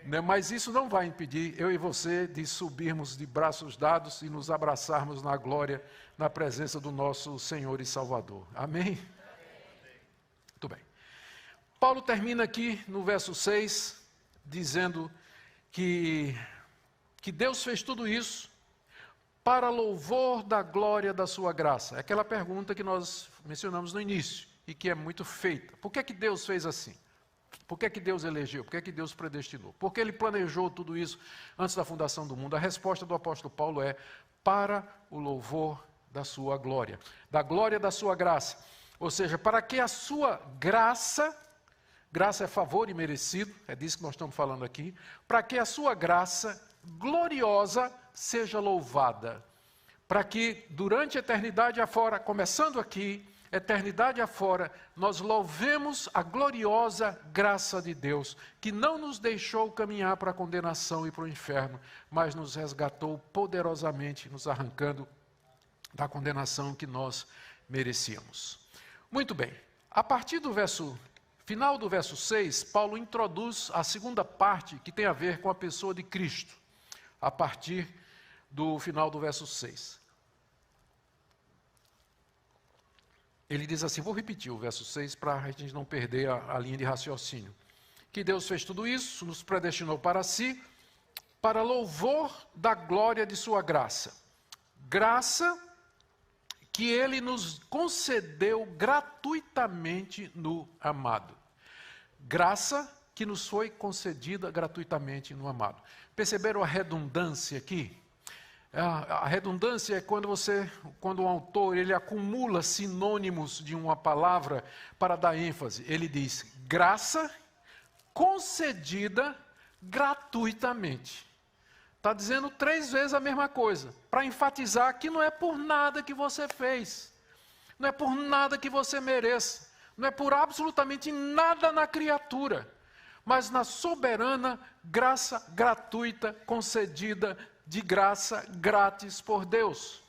Né? Mas isso não vai impedir eu e você de subirmos de braços dados e nos abraçarmos na glória, na presença do nosso Senhor e Salvador. Amém? Muito bem. Paulo termina aqui no verso 6, dizendo que Deus fez tudo isso para louvor da glória da sua graça. É aquela pergunta que nós mencionamos no início e que é muito feita. Por que Deus fez assim? Por que Deus elegeu? Por que Deus predestinou? Por que Ele planejou tudo isso antes da fundação do mundo? A resposta do apóstolo Paulo é para o louvor da sua glória, da glória da sua graça. Ou seja, para que a sua graça é favor e merecido, é disso que nós estamos falando aqui, para que a sua graça gloriosa seja louvada, para que durante a eternidade afora, começando aqui, eternidade afora, nós louvemos a gloriosa graça de Deus, que não nos deixou caminhar para a condenação e para o inferno, mas nos resgatou poderosamente, nos arrancando da condenação que nós merecíamos. Muito bem, a partir do final do verso 6, Paulo introduz a segunda parte que tem a ver com a pessoa de Cristo, a partir do final do verso 6. Ele diz assim, vou repetir o verso 6 para a gente não perder a linha de raciocínio. Que Deus fez tudo isso, nos predestinou para si, para louvor da glória de sua graça. Graça que Ele nos concedeu gratuitamente no amado. Graça que nos foi concedida gratuitamente no amado. Perceberam a redundância aqui? A redundância é quando um autor ele acumula sinônimos de uma palavra para dar ênfase. Ele diz, graça concedida gratuitamente. Está dizendo 3 vezes a mesma coisa, para enfatizar que não é por nada que você fez, não é por nada que você mereça, não é por absolutamente nada na criatura, mas na soberana graça gratuita concedida de graça grátis por Deus.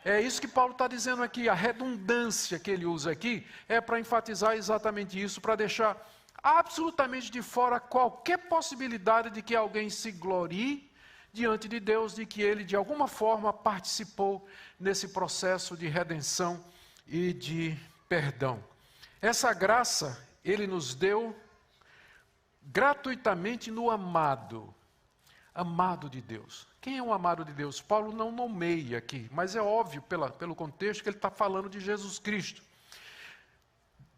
É isso que Paulo está dizendo aqui, a redundância que ele usa aqui é para enfatizar exatamente isso, para deixar absolutamente de fora qualquer possibilidade de que alguém se glorie diante de Deus, de que ele de alguma forma participou nesse processo de redenção e de perdão. Essa graça ele nos deu gratuitamente no amado de Deus. Quem é um amado de Deus? Paulo não nomeia aqui, mas é óbvio pelo contexto que ele está falando de Jesus Cristo.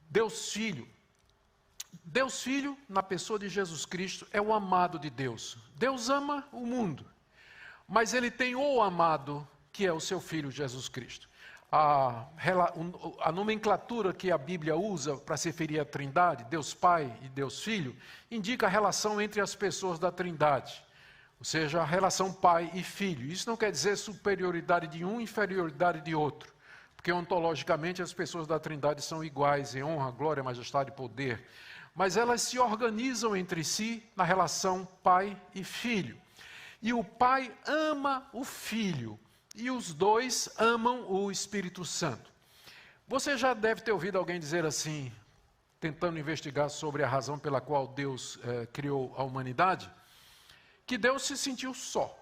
Deus Filho. Deus Filho, na pessoa de Jesus Cristo, é o amado de Deus. Deus ama o mundo, mas Ele tem o amado, que é o seu Filho Jesus Cristo. A nomenclatura que a Bíblia usa para se referir à Trindade, Deus Pai e Deus Filho, indica a relação entre as pessoas da Trindade, ou seja, a relação pai e filho. Isso não quer dizer superioridade de um e inferioridade de outro, porque ontologicamente as pessoas da Trindade são iguais em honra, glória, majestade e poder, mas elas se organizam entre si na relação pai e filho. E o pai ama o filho, e os dois amam o Espírito Santo. Você já deve ter ouvido alguém dizer assim, tentando investigar sobre a razão pela qual Deus criou a humanidade, que Deus se sentiu só,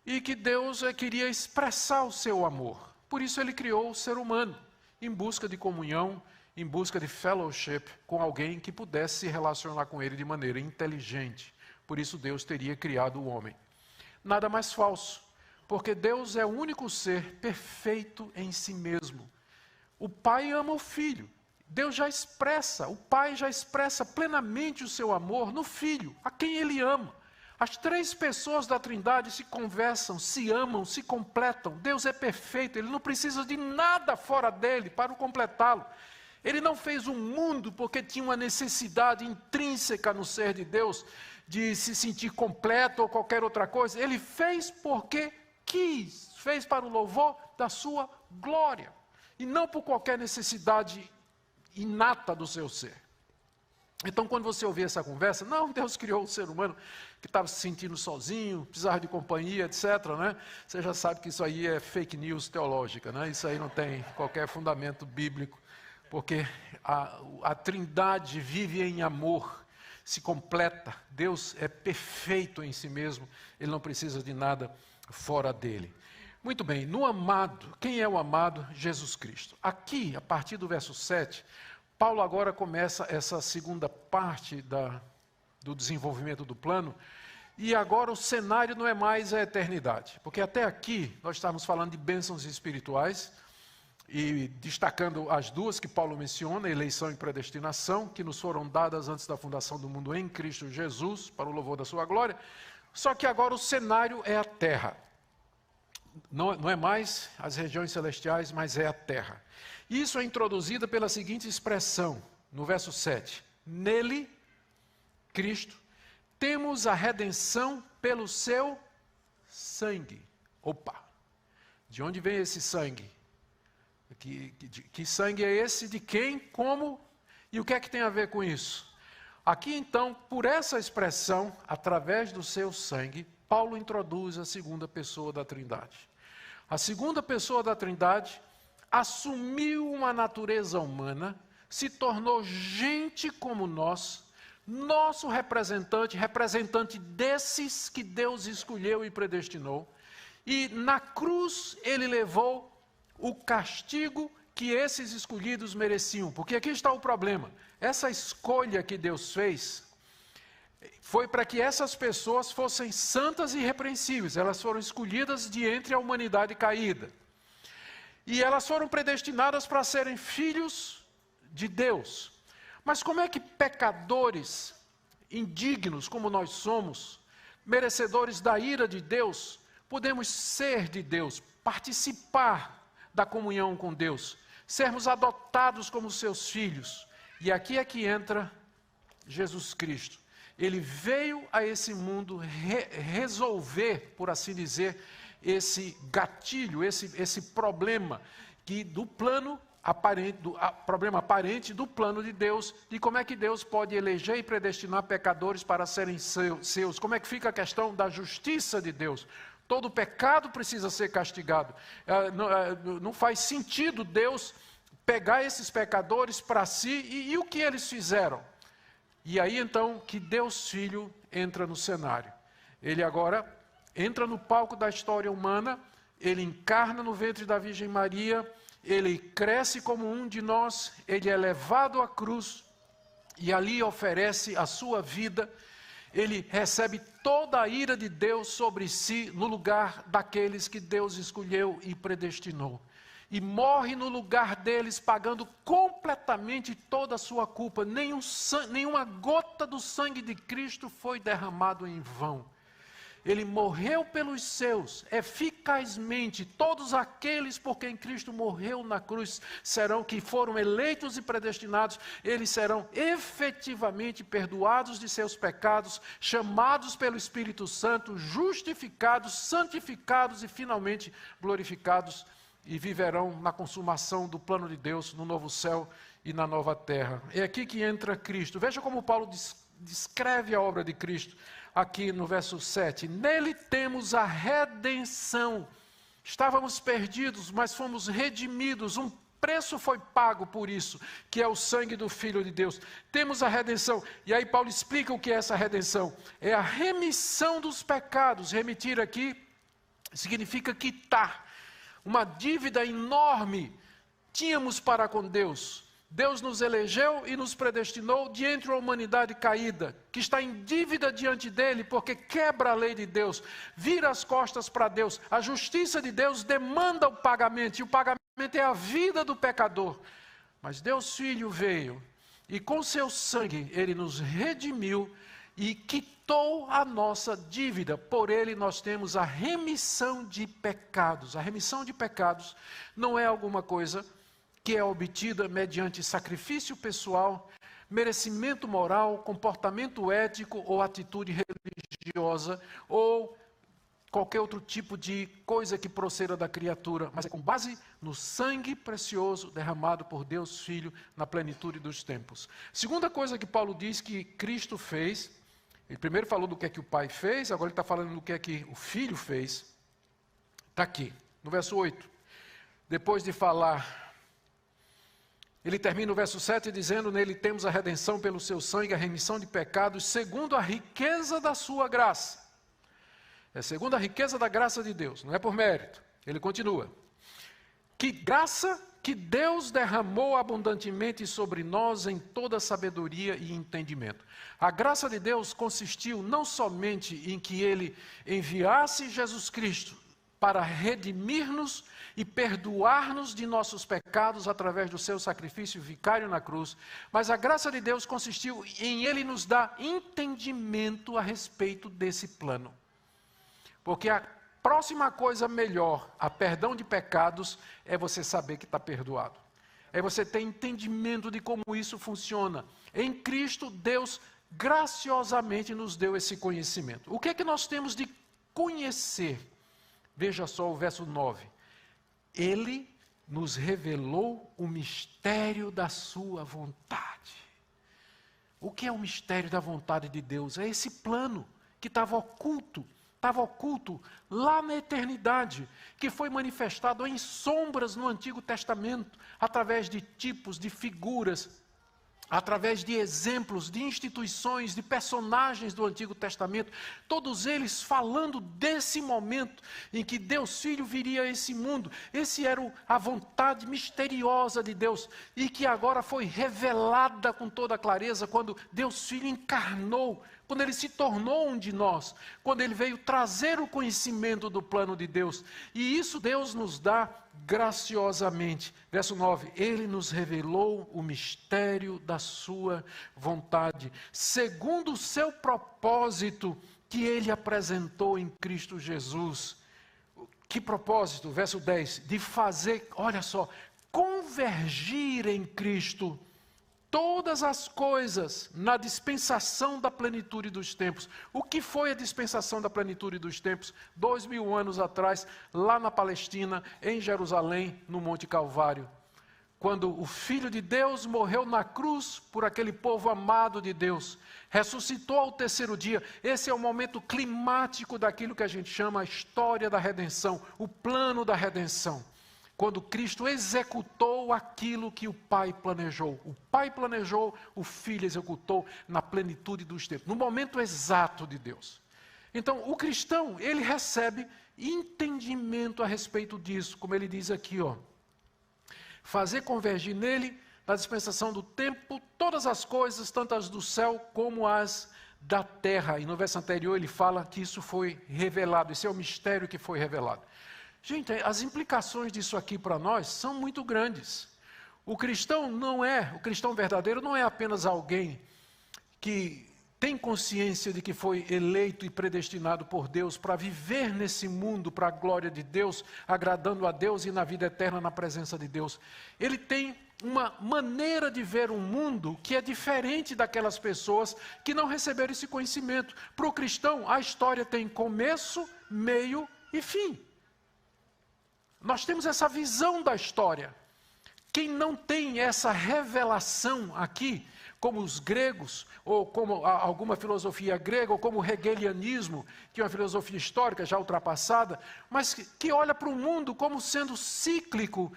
e que Deus queria expressar o seu amor. Por isso Ele criou o ser humano, em busca de comunhão, em busca de fellowship com alguém que pudesse se relacionar com Ele de maneira inteligente. Por isso Deus teria criado o homem. Nada mais falso, porque Deus é o único ser perfeito em si mesmo. O Pai ama o Filho. O Pai já expressa plenamente o seu amor no Filho, a quem Ele ama. As 3 pessoas da Trindade se conversam, se amam, se completam. Deus é perfeito, Ele não precisa de nada fora dele para o completá-lo. Ele não fez um mundo porque tinha uma necessidade intrínseca no ser de Deus de se sentir completo ou qualquer outra coisa. Ele fez porque quis, fez para o louvor da sua glória e não por qualquer necessidade inata do seu ser. Então, quando você ouvir essa conversa, não, Deus criou o ser humano que estava se sentindo sozinho, precisava de companhia, etc., né? Você já sabe que isso aí é fake news teológica, né? Isso aí não tem qualquer fundamento bíblico, porque a Trindade vive em amor. se completa. Deus é perfeito em si mesmo, Ele não precisa de nada fora dele. Muito bem, no amado, quem é o amado? Jesus Cristo. Aqui, a partir do verso 7, Paulo agora começa essa segunda parte do desenvolvimento do plano, e agora o cenário não é mais a eternidade, porque até aqui nós estávamos falando de bênçãos espirituais, e destacando as duas que Paulo menciona, eleição e predestinação, que nos foram dadas antes da fundação do mundo em Cristo Jesus, para o louvor da sua glória. Só que agora o cenário é a terra. Não é mais as regiões celestiais, mas é a terra. Isso é introduzido pela seguinte expressão, no verso 7. Nele, Cristo, temos a redenção pelo seu sangue. Opa! De onde vem esse sangue? Que sangue é esse? De quem? Como? E o que é que tem a ver com isso? Aqui então, por essa expressão, através do seu sangue, Paulo introduz a segunda pessoa da Trindade. A segunda pessoa da Trindade assumiu uma natureza humana, se tornou gente como nós, nosso representante desses que Deus escolheu e predestinou, e na cruz ele levou o castigo que esses escolhidos mereciam, porque aqui está o problema. Essa escolha que Deus fez foi para que essas pessoas fossem santas e irrepreensíveis. Elas foram escolhidas de entre a humanidade caída. E elas foram predestinadas para serem filhos de Deus. Mas como é que pecadores, indignos como nós somos, merecedores da ira de Deus, podemos ser de Deus, participar da comunhão com Deus, sermos adotados como seus filhos? E aqui é que entra Jesus Cristo. Ele veio a esse mundo resolver, por assim dizer, esse gatilho, esse problema do plano aparente, problema aparente do plano de Deus, de como é que Deus pode eleger e predestinar pecadores para serem seus. Como é que fica a questão da justiça de Deus? Todo pecado precisa ser castigado. Não faz sentido Deus pegar esses pecadores para si, e o que eles fizeram? E aí então que Deus Filho entra no cenário. Ele agora entra no palco da história humana, ele encarna no ventre da Virgem Maria, ele cresce como um de nós, ele é levado à cruz e ali oferece a sua vida. Ele recebe toda a ira de Deus sobre si no lugar daqueles que Deus escolheu e predestinou. E morre no lugar deles, pagando completamente toda a sua culpa. Nenhuma gota do sangue de Cristo foi derramado em vão. Ele morreu pelos seus, eficazmente. Todos aqueles por quem Cristo morreu na cruz que foram eleitos e predestinados, eles serão efetivamente perdoados de seus pecados, chamados pelo Espírito Santo, justificados, santificados e finalmente glorificados, e viverão na consumação do plano de Deus, no novo céu e na nova terra. É aqui que entra Cristo. Veja como Paulo descreve a obra de Cristo aqui no verso 7. Nele temos a redenção. Estávamos perdidos, mas fomos redimidos. Um preço foi pago por isso, que é o sangue do Filho de Deus. Temos a redenção. E aí Paulo explica o que é essa redenção. É a remissão dos pecados. Remitir aqui significa quitar. Uma dívida enorme tínhamos para com Deus. Deus nos elegeu e nos predestinou de entre a humanidade caída, que está em dívida diante dele, porque quebra a lei de Deus, vira as costas para Deus. A justiça de Deus demanda o pagamento, e o pagamento é a vida do pecador. Mas Deus Filho veio, e com seu sangue ele nos redimiu e quitou a nossa dívida. Por ele nós temos a remissão de pecados. A remissão de pecados não é alguma coisa que é obtida mediante sacrifício pessoal, merecimento moral, comportamento ético ou atitude religiosa, ou qualquer outro tipo de coisa que proceda da criatura, mas é com base no sangue precioso derramado por Deus Filho na plenitude dos tempos. Segunda coisa que Paulo diz que Cristo fez, ele primeiro falou do que é que o Pai fez, agora ele está falando do que é que o Filho fez. Está aqui, no verso 8. Depois de falar Ele termina o verso 7 dizendo: nele temos a redenção pelo seu sangue, a remissão de pecados, segundo a riqueza da sua graça. É segundo a riqueza da graça de Deus, não é por mérito. Ele continua: que graça que Deus derramou abundantemente sobre nós em toda sabedoria e entendimento. A graça de Deus consistiu não somente em que Ele enviasse Jesus Cristo para redimir-nos e perdoar-nos de nossos pecados através do seu sacrifício vicário na cruz, mas a graça de Deus consistiu em Ele nos dar entendimento a respeito desse plano. Porque a próxima coisa melhor a perdão de pecados é você saber que está perdoado. É você ter entendimento de como isso funciona. Em Cristo, Deus graciosamente nos deu esse conhecimento. O que é que nós temos de conhecer? Veja só o verso 9. Ele nos revelou o mistério da sua vontade. O que é o mistério da vontade de Deus? É esse plano que estava oculto lá na eternidade, que foi manifestado em sombras no Antigo Testamento, através de tipos, de figuras, através de exemplos, de instituições, de personagens do Antigo Testamento, todos eles falando desse momento em que Deus Filho viria a esse mundo. Esse era a vontade misteriosa de Deus e que agora foi revelada com toda clareza quando Deus Filho encarnou, quando Ele se tornou um de nós, quando Ele veio trazer o conhecimento do plano de Deus. E isso Deus nos dá graciosamente. Verso 9, Ele nos revelou o mistério da sua vontade, segundo o seu propósito que Ele apresentou em Cristo Jesus. Que propósito? Verso 10, de fazer, olha só, convergir em Cristo todas as coisas na dispensação da plenitude dos tempos. O que foi a dispensação da plenitude dos tempos? 2000 anos atrás, lá na Palestina, em Jerusalém, no Monte Calvário. Quando o Filho de Deus morreu na cruz por aquele povo amado de Deus, ressuscitou ao terceiro dia. Esse é o momento climático daquilo que a gente chama a história da redenção, o plano da redenção. Quando Cristo executou aquilo que o Pai planejou. O Pai planejou, o Filho executou na plenitude dos tempos, no momento exato de Deus. Então, o cristão, ele recebe entendimento a respeito disso, como ele diz aqui, ó. Fazer convergir nele, na dispensação do tempo, todas as coisas, tanto as do céu como as da terra. E no verso anterior ele fala que isso foi revelado, esse é o mistério que foi revelado. Gente, as implicações disso aqui para nós são muito grandes. O cristão verdadeiro não é apenas alguém que tem consciência de que foi eleito e predestinado por Deus para viver nesse mundo para a glória de Deus, agradando a Deus e na vida eterna na presença de Deus. Ele tem uma maneira de ver o mundo que é diferente daquelas pessoas que não receberam esse conhecimento. Para o cristão, a história tem começo, meio e fim. Nós temos essa visão da história. Quem não tem essa revelação aqui, como os gregos, ou como alguma filosofia grega, ou como o hegelianismo, que é uma filosofia histórica já ultrapassada, mas que olha para o mundo como sendo cíclico,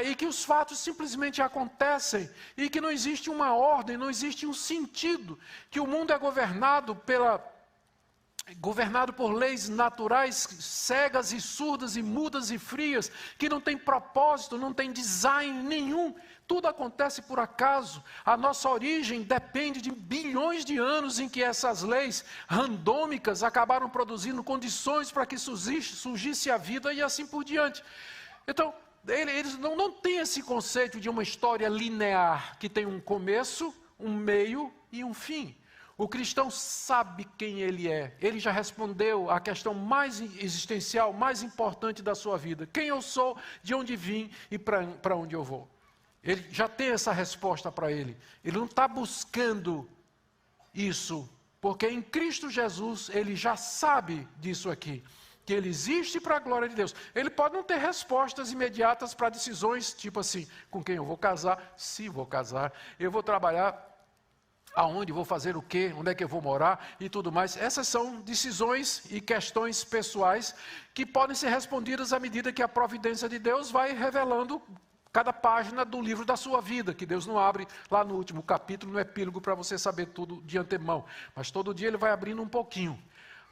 e que os fatos simplesmente acontecem, e que não existe uma ordem, não existe um sentido, que o mundo é governado por leis naturais cegas e surdas e mudas e frias, que não tem propósito, não tem design nenhum, tudo acontece por acaso. A nossa origem depende de bilhões de anos em que essas leis randômicas acabaram produzindo condições para que surgisse a vida e assim por diante. Então, eles não têm esse conceito de uma história linear, que tem um começo, um meio e um fim. O cristão sabe quem ele é. Ele já respondeu à questão mais existencial, mais importante da sua vida. Quem eu sou, de onde vim e para onde eu vou. Ele já tem essa resposta para ele. Ele não está buscando isso, porque em Cristo Jesus ele já sabe disso aqui. Que ele existe para a glória de Deus. Ele pode não ter respostas imediatas para decisões, tipo assim, com quem eu vou casar, se vou casar, eu vou trabalhar, aonde vou fazer o quê, onde é que eu vou morar e tudo mais. Essas são decisões e questões pessoais que podem ser respondidas à medida que a providência de Deus vai revelando cada página do livro da sua vida, que Deus não abre lá no último capítulo, no epílogo, para você saber tudo de antemão. Mas todo dia Ele vai abrindo um pouquinho.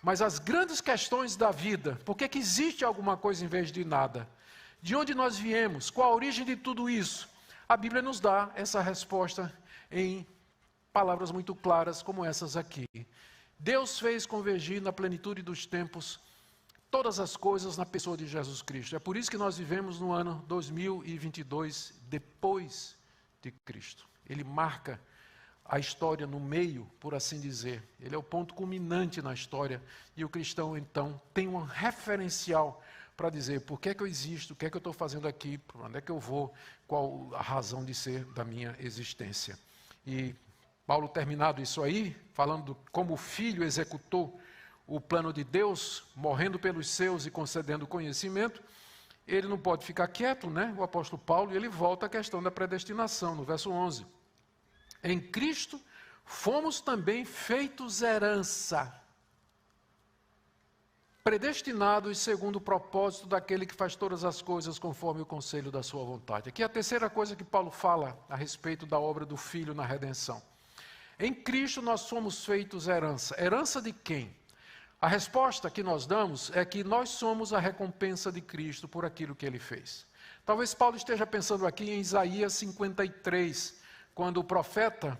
Mas as grandes questões da vida, por que existe alguma coisa em vez de nada? De onde nós viemos? Qual a origem de tudo isso? A Bíblia nos dá essa resposta em palavras muito claras como essas aqui. Deus fez convergir na plenitude dos tempos todas as coisas na pessoa de Jesus Cristo. É por isso que nós vivemos no ano 2022 depois de Cristo. Ele marca a história no meio, por assim dizer. Ele é o ponto culminante na história. E o cristão, então, tem um referencial para dizer por que é que eu existo, o que é que eu estou fazendo aqui, para onde é que eu vou, qual a razão de ser da minha existência. E Paulo, terminado isso aí, falando como o Filho executou o plano de Deus, morrendo pelos seus e concedendo conhecimento, ele não pode ficar quieto, né? O apóstolo Paulo, ele volta à questão da predestinação, no verso 11. Em Cristo fomos também feitos herança, predestinados segundo o propósito daquele que faz todas as coisas conforme o conselho da sua vontade. Aqui é a terceira coisa que Paulo fala a respeito da obra do Filho na redenção. Em Cristo nós somos feitos herança. Herança de quem? A resposta que nós damos é que nós somos a recompensa de Cristo por aquilo que Ele fez. Talvez Paulo esteja pensando aqui em Isaías 53, quando o profeta,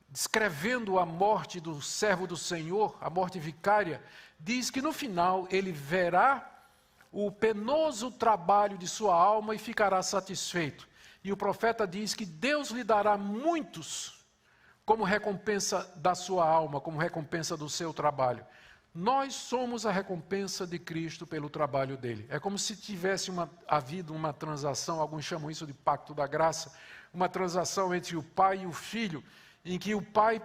descrevendo a morte do servo do Senhor, a morte vicária, diz que no final ele verá o penoso trabalho de sua alma e ficará satisfeito. E o profeta diz que Deus lhe dará muitos como recompensa da sua alma, como recompensa do seu trabalho. Nós somos a recompensa de Cristo pelo trabalho dele. É como se tivesse havido uma transação, alguns chamam isso de pacto da graça, uma transação entre o Pai e o Filho, em que o Pai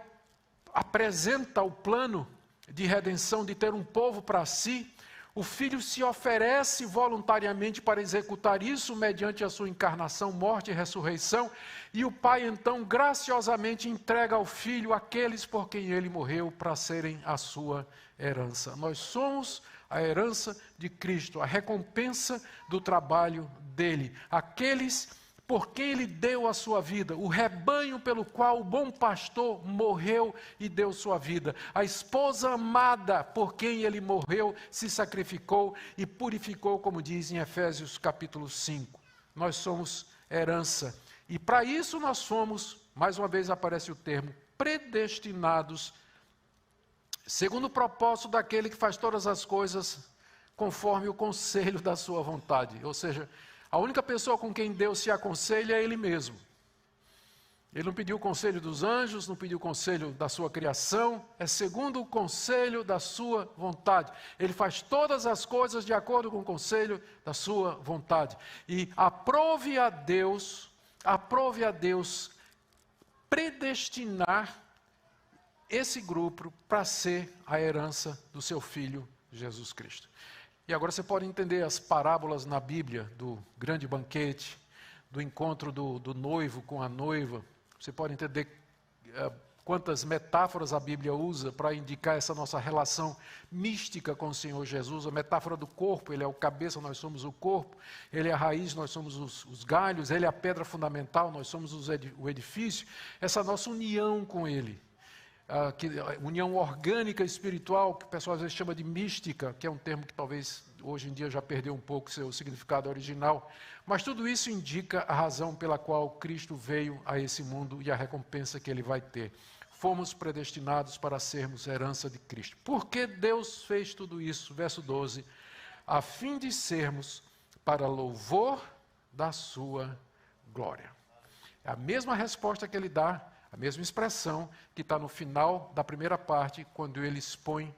apresenta o plano de redenção, de ter um povo para si, o Filho se oferece voluntariamente para executar isso mediante a sua encarnação, morte e ressurreição, e o Pai então graciosamente entrega ao Filho aqueles por quem ele morreu para serem a sua herança. Nós somos a herança de Cristo, a recompensa do trabalho dele, aqueles por quem ele deu a sua vida, o rebanho pelo qual o bom pastor morreu e deu sua vida, a esposa amada por quem ele morreu, se sacrificou e purificou, como diz em Efésios capítulo 5. Nós somos herança. E para isso nós fomos, mais uma vez aparece o termo, predestinados, segundo o propósito daquele que faz todas as coisas conforme o conselho da sua vontade. Ou seja, a única pessoa com quem Deus se aconselha é Ele mesmo. Ele não pediu o conselho dos anjos, não pediu o conselho da sua criação, é segundo o conselho da sua vontade. Ele faz todas as coisas de acordo com o conselho da sua vontade. E aprove a Deus predestinar esse grupo para ser a herança do seu Filho Jesus Cristo. E agora você pode entender as parábolas na Bíblia do grande banquete, do encontro do noivo com a noiva. Você pode entender quantas metáforas a Bíblia usa para indicar essa nossa relação mística com o Senhor Jesus. A metáfora do corpo, Ele é o cabeça, nós somos o corpo. Ele é a raiz, nós somos os galhos. Ele é a pedra fundamental, nós somos o edifício. Essa nossa união com Ele. União orgânica espiritual, que o pessoal às vezes chama de mística, que é um termo que talvez hoje em dia já perdeu um pouco seu significado original, mas tudo isso indica a razão pela qual Cristo veio a esse mundo e a recompensa que Ele vai ter. Fomos predestinados para sermos herança de Cristo. Por que Deus fez tudo isso? Verso 12, a fim de sermos para louvor da sua glória. É a mesma resposta que Ele dá, a mesma expressão que está no final da primeira parte, quando ele expõe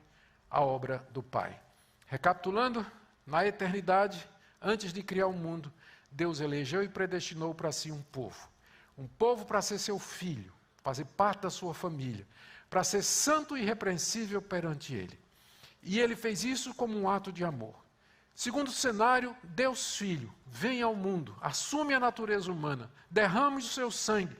a obra do Pai. Recapitulando, na eternidade, antes de criar o mundo, Deus elegeu e predestinou para si um povo para ser seu filho, fazer parte da sua família, para ser santo e irrepreensível perante Ele. E Ele fez isso como um ato de amor. Segundo cenário, Deus Filho vem ao mundo, assume a natureza humana, derrama o seu sangue,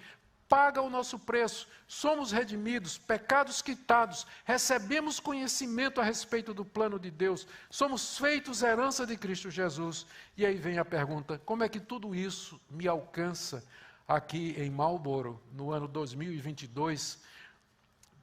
paga o nosso preço, somos redimidos, pecados quitados, recebemos conhecimento a respeito do plano de Deus, somos feitos herança de Cristo Jesus. E aí vem a pergunta: como é que tudo isso me alcança aqui em Marlborough, no ano 2022,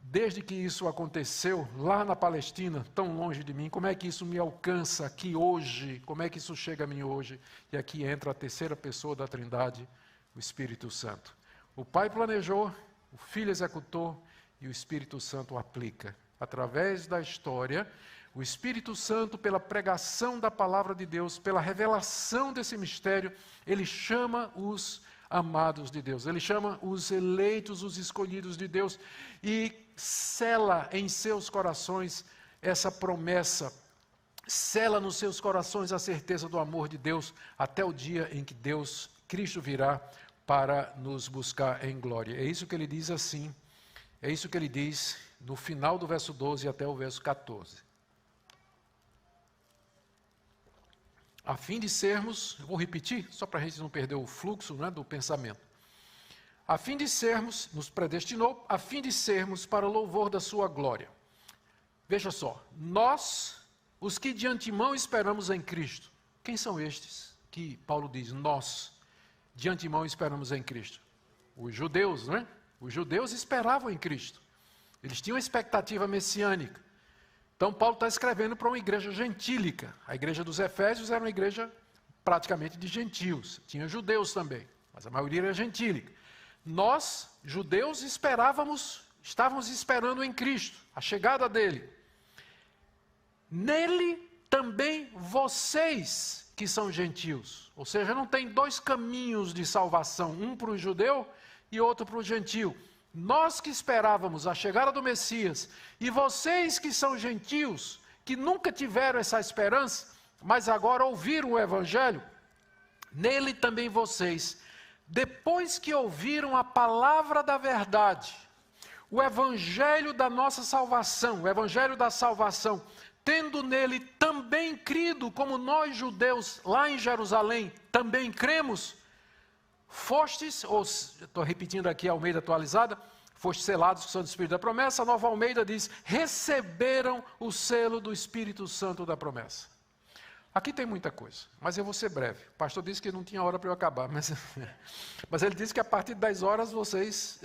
desde que isso aconteceu lá na Palestina, tão longe de mim? Como é que isso me alcança aqui hoje? Como é que isso chega a mim hoje? E aqui entra a terceira pessoa da Trindade, o Espírito Santo. O Pai planejou, o Filho executou e o Espírito Santo aplica. Através da história, o Espírito Santo, pela pregação da palavra de Deus, pela revelação desse mistério, ele chama os amados de Deus, ele chama os eleitos, os escolhidos de Deus, e sela em seus corações essa promessa, sela nos seus corações a certeza do amor de Deus, até o dia em que Deus, Cristo, virá para nos buscar em glória. É isso que ele diz assim, é isso que ele diz no final do verso 12 até o verso 14. A fim de sermos, eu vou repetir, só para a gente não perder o fluxo, né, do pensamento. A fim de sermos, nos predestinou, a fim de sermos para o louvor da sua glória. Veja só, nós, os que de antemão esperamos em Cristo. Quem são estes que Paulo diz, nós, de antemão esperamos em Cristo? Os judeus, não é? Os judeus esperavam em Cristo. Eles tinham expectativa messiânica. Então Paulo está escrevendo para uma igreja gentílica. A igreja dos Efésios era uma igreja praticamente de gentios. Tinha judeus também, mas a maioria era gentílica. Nós, judeus, estávamos esperando em Cristo, a chegada dele. Nele também vocês que são gentios. Ou seja, não tem dois caminhos de salvação, um para o judeu e outro para o gentio. Nós que esperávamos a chegada do Messias, e vocês que são gentios, que nunca tiveram essa esperança, mas agora ouviram o Evangelho, nele também vocês, depois que ouviram a palavra da verdade, o Evangelho da nossa salvação, o Evangelho da salvação, tendo nele também crido, como nós judeus lá em Jerusalém também cremos, fostes, ou estou repetindo aqui a Almeida atualizada, fostes selados com o Santo Espírito da promessa. A Nova Almeida diz, receberam o selo do Espírito Santo da promessa. Aqui tem muita coisa, mas eu vou ser breve. O pastor disse que não tinha hora para eu acabar, mas ele disse que a partir de 10 horas vocês...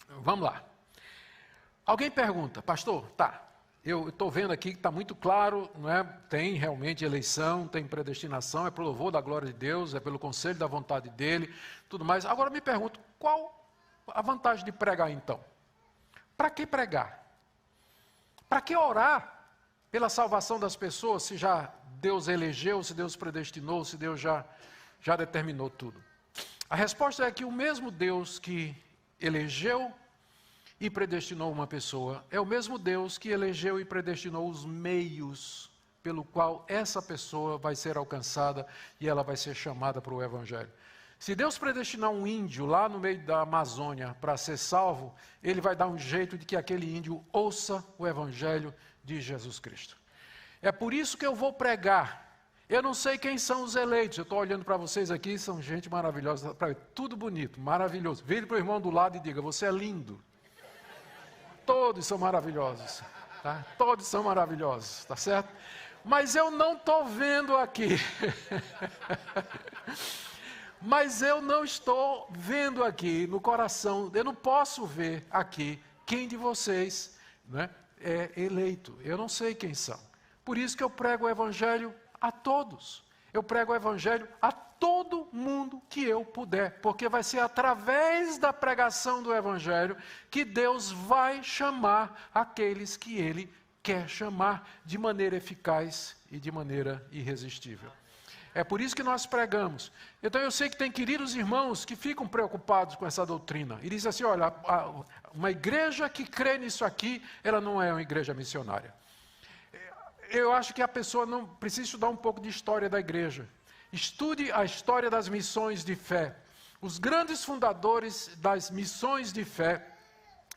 Vamos lá. Alguém pergunta, pastor, eu estou vendo aqui que está muito claro, não é? Tem realmente eleição, tem predestinação, é para o louvor da glória de Deus, é pelo conselho da vontade dele, tudo mais. Agora me pergunto, qual a vantagem de pregar então? Para que pregar? Para que orar pela salvação das pessoas, se já Deus elegeu, se Deus predestinou, se Deus já determinou tudo? A resposta é que o mesmo Deus que elegeu e predestinou uma pessoa, é o mesmo Deus que elegeu e predestinou os meios pelo qual essa pessoa vai ser alcançada e ela vai ser chamada para o Evangelho. Se Deus predestinar um índio lá no meio da Amazônia para ser salvo, ele vai dar um jeito de que aquele índio ouça o Evangelho de Jesus Cristo. É por isso que eu vou pregar. Eu não sei quem são os eleitos, eu estou olhando para vocês aqui, são gente maravilhosa, tudo bonito, maravilhoso. Vire para o irmão do lado e diga, você é lindo. Todos são maravilhosos, tá? Todos são maravilhosos, tá certo? Mas eu não estou vendo aqui. Mas eu não estou vendo aqui no coração, eu não posso ver aqui quem de vocês, né, é eleito. Eu não sei quem são. Por isso que eu prego o Evangelho a todos. Eu prego o Evangelho a todo mundo que eu puder, porque vai ser através da pregação do Evangelho que Deus vai chamar aqueles que Ele quer chamar de maneira eficaz e de maneira irresistível. É por isso que nós pregamos. Então eu sei que tem queridos irmãos que ficam preocupados com essa doutrina. E dizem assim, olha, uma igreja que crê nisso aqui, ela não é uma igreja missionária. Eu acho que a pessoa não precisa estudar um pouco de história da igreja. Estude a história das missões de fé. Os grandes fundadores das missões de fé,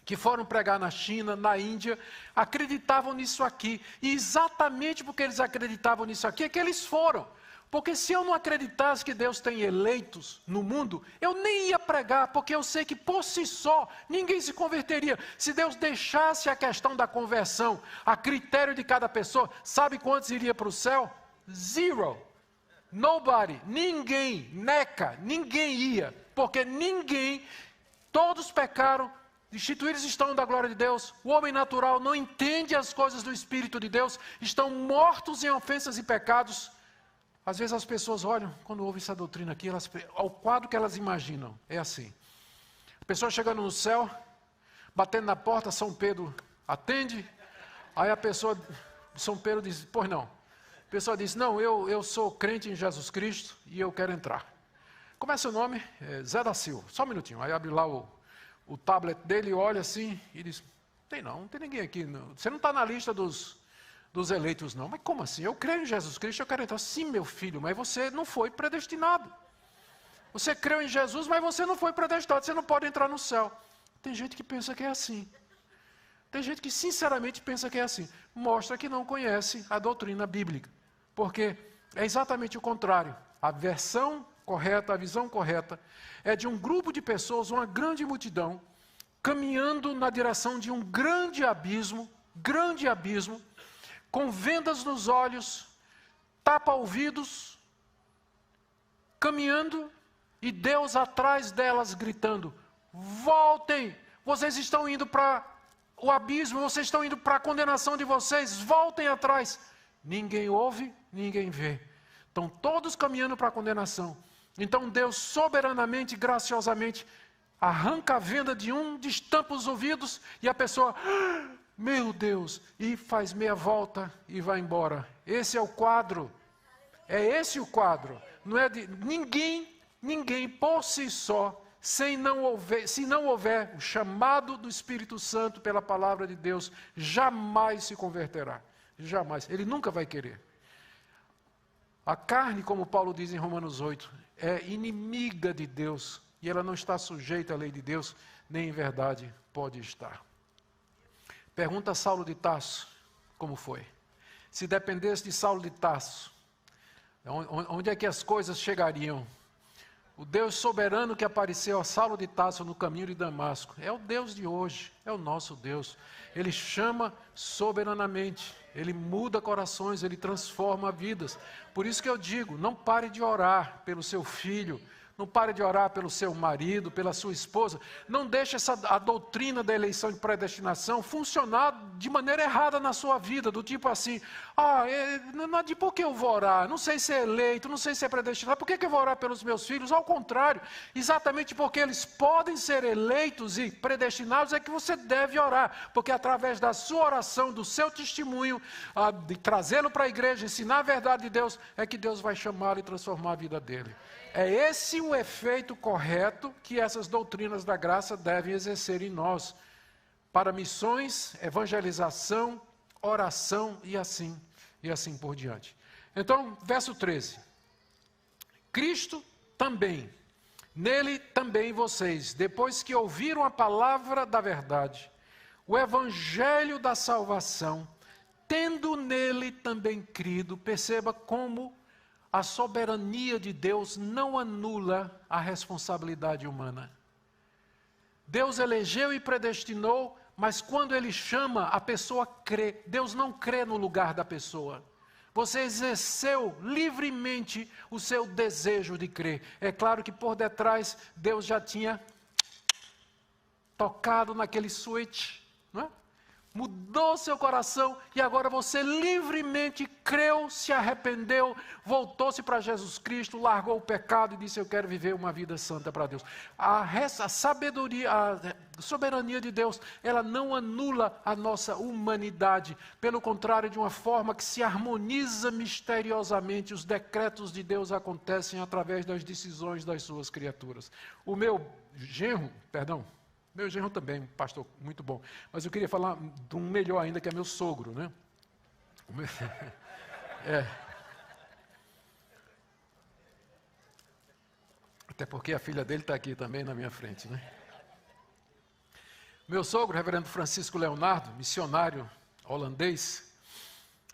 que foram pregar na China, na Índia, acreditavam nisso aqui. E exatamente porque eles acreditavam nisso aqui, é que eles foram. Porque se eu não acreditasse que Deus tem eleitos no mundo, eu nem ia pregar, porque eu sei que por si só ninguém se converteria. Se Deus deixasse a questão da conversão a critério de cada pessoa, sabe quantos iria para o céu? Zero. Nobody. Ninguém. Neca. Ninguém ia. Porque ninguém, todos pecaram, destituídos estão da glória de Deus. O homem natural não entende as coisas do Espírito de Deus, estão mortos em ofensas e pecados. Às vezes as pessoas olham, quando ouvem essa doutrina aqui, o quadro que elas imaginam é assim. A pessoa chegando no céu, batendo na porta, São Pedro atende, aí a pessoa, São Pedro diz, pois não. A pessoa diz, não, eu sou crente em Jesus Cristo e eu quero entrar. Como é seu nome? Zé da Silva. Só um minutinho. Aí abre lá o tablet dele, olha assim e diz, não tem ninguém aqui. Não. Você não está na lista dos eleitos, não. Mas como assim? Eu creio em Jesus Cristo, eu quero entrar. Sim, meu filho, mas você não foi predestinado. Você creu em Jesus, mas você não foi predestinado. Você não pode entrar no céu. Tem gente que pensa que é assim. Tem gente que sinceramente pensa que é assim. Mostra que não conhece a doutrina bíblica. Porque é exatamente o contrário. A versão correta, a visão correta, é de um grupo de pessoas, uma grande multidão, caminhando na direção de um grande abismo, com vendas nos olhos, tapa-ouvidos, caminhando, e Deus atrás delas gritando, voltem, vocês estão indo para o abismo, vocês estão indo para a condenação de vocês, voltem atrás. Ninguém ouve, ninguém vê. Estão todos caminhando para a condenação. Então Deus soberanamente, graciosamente, arranca a venda de um, destampa os ouvidos, e a pessoa... Meu Deus, e faz meia volta e vai embora. Esse é o quadro. É esse o quadro. Não é de ninguém por si só, se não houver o chamado do Espírito Santo pela palavra de Deus, jamais se converterá. Jamais. Ele nunca vai querer. A carne, como Paulo diz em Romanos 8, é inimiga de Deus e ela não está sujeita à lei de Deus, nem em verdade pode estar. Pergunta a Saulo de Tarso, como foi? Se dependesse de Saulo de Tarso, onde é que as coisas chegariam? O Deus soberano que apareceu a Saulo de Tarso no caminho de Damasco, é o Deus de hoje, é o nosso Deus. Ele chama soberanamente, Ele muda corações, Ele transforma vidas. Por isso que eu digo, não pare de orar pelo seu filho, não pare de orar pelo seu marido, pela sua esposa. Não deixe a doutrina da eleição de predestinação funcionar de maneira errada na sua vida. Do tipo assim, de por que eu vou orar? Não sei se é eleito, não sei se é predestinado. Por que eu vou orar pelos meus filhos? Ao contrário, exatamente porque eles podem ser eleitos e predestinados é que você deve orar. Porque através da sua oração, do seu testemunho, de trazê-lo para a igreja, ensinar a verdade de Deus, é que Deus vai chamá-lo e transformar a vida dele. É esse o efeito correto que essas doutrinas da graça devem exercer em nós, para missões, evangelização, oração e assim por diante. Então, verso 13. Cristo também, nele também vocês, depois que ouviram a palavra da verdade, o evangelho da salvação, tendo nele também crido, perceba como a soberania de Deus não anula a responsabilidade humana. Deus elegeu e predestinou, mas quando Ele chama, a pessoa crê. Deus não crê no lugar da pessoa. Você exerceu livremente o seu desejo de crer. É claro que por detrás, Deus já tinha tocado naquele switch, não é? Mudou seu coração e agora você livremente creu, se arrependeu, voltou-se para Jesus Cristo, largou o pecado e disse, eu quero viver uma vida santa para Deus. A sabedoria, a soberania de Deus, ela não anula a nossa humanidade. Pelo contrário, de uma forma que se harmoniza misteriosamente, os decretos de Deus acontecem através das decisões das suas criaturas. O meu genro também, um pastor muito bom. Mas eu queria falar de um melhor ainda, que é meu sogro, né? Até porque a filha dele está aqui também na minha frente, né? Meu sogro, reverendo Francisco Leonardo, missionário holandês,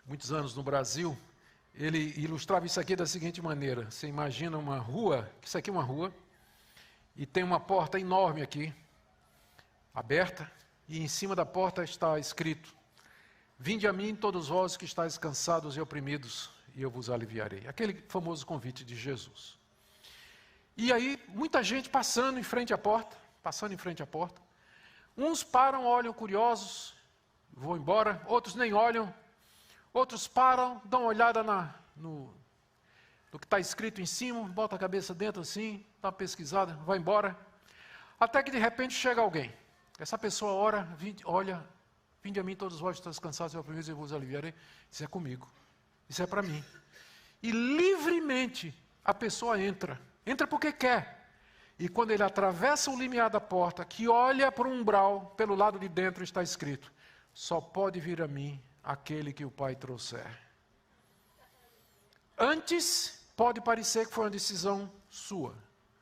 muitos anos no Brasil, ele ilustrava isso aqui da seguinte maneira. Você imagina uma rua, isso aqui é uma rua, e tem uma porta enorme aqui, aberta, e em cima da porta está escrito: vinde a mim todos vós que estáis cansados e oprimidos, e eu vos aliviarei. Aquele famoso convite de Jesus. E aí, muita gente passando em frente à porta, Uns param, olham curiosos, vão embora, outros nem olham, outros param, dão uma olhada no que está escrito em cima, bota a cabeça dentro assim, dá uma pesquisada, vai embora, até que de repente chega alguém. Essa pessoa olha, vinde a mim todos vós que estáis cansados e oprimidos, eu vos aliviarei. Isso é comigo, isso é para mim. E livremente a pessoa entra porque quer. E quando ele atravessa o limiar da porta, que olha para o umbral, pelo lado de dentro está escrito: só pode vir a mim aquele que o Pai trouxer. Antes, pode parecer que foi uma decisão sua.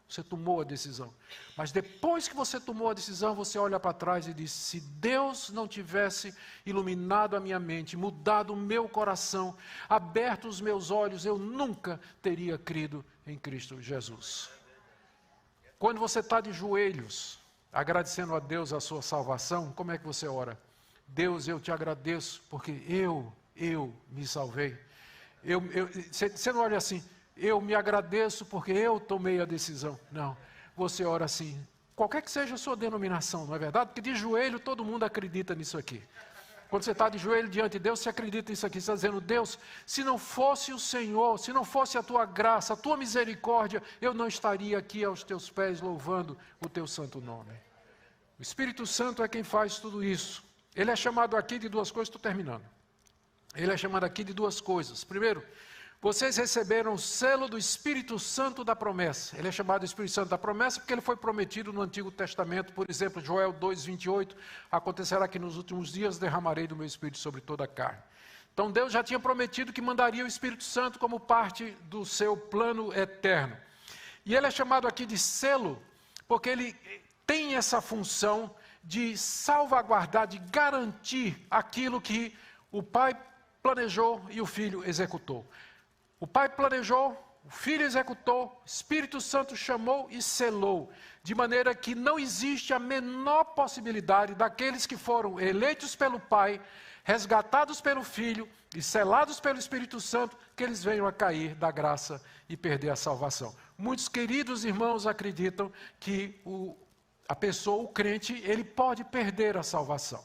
Você tomou a decisão. Mas depois que você tomou a decisão, você olha para trás e diz: se Deus não tivesse iluminado a minha mente, mudado o meu coração, aberto os meus olhos, eu nunca teria crido em Cristo Jesus. Quando você está de joelhos, agradecendo a Deus a sua salvação, como é que você ora? Deus, eu te agradeço, porque eu me salvei. Você não olha assim, eu me agradeço porque eu tomei a decisão. Não, você ora assim, qualquer que seja a sua denominação, não é verdade? Porque de joelho todo mundo acredita nisso aqui. Quando você está de joelho diante de Deus, você acredita nisso aqui, você está dizendo: Deus, se não fosse o Senhor, se não fosse a tua graça, a tua misericórdia, eu não estaria aqui aos teus pés louvando o teu santo nome. O Espírito Santo é quem faz tudo isso. Ele é chamado aqui de duas coisas, estou terminando. Ele é chamado aqui de duas coisas. Primeiro, vocês receberam o selo do Espírito Santo da promessa. Ele é chamado Espírito Santo da promessa porque ele foi prometido no Antigo Testamento. Por exemplo, Joel 2:28, acontecerá que nos últimos dias derramarei do meu Espírito sobre toda a carne. Então Deus já tinha prometido que mandaria o Espírito Santo como parte do seu plano eterno. E ele é chamado aqui de selo porque ele tem essa função de salvaguardar, de garantir aquilo que o Pai planejou e o Filho executou. O Pai planejou, o Filho executou, o Espírito Santo chamou e selou, de maneira que não existe a menor possibilidade daqueles que foram eleitos pelo Pai, resgatados pelo Filho e selados pelo Espírito Santo, que eles venham a cair da graça e perder a salvação. Muitos queridos irmãos acreditam que a pessoa, o crente, ele pode perder a salvação.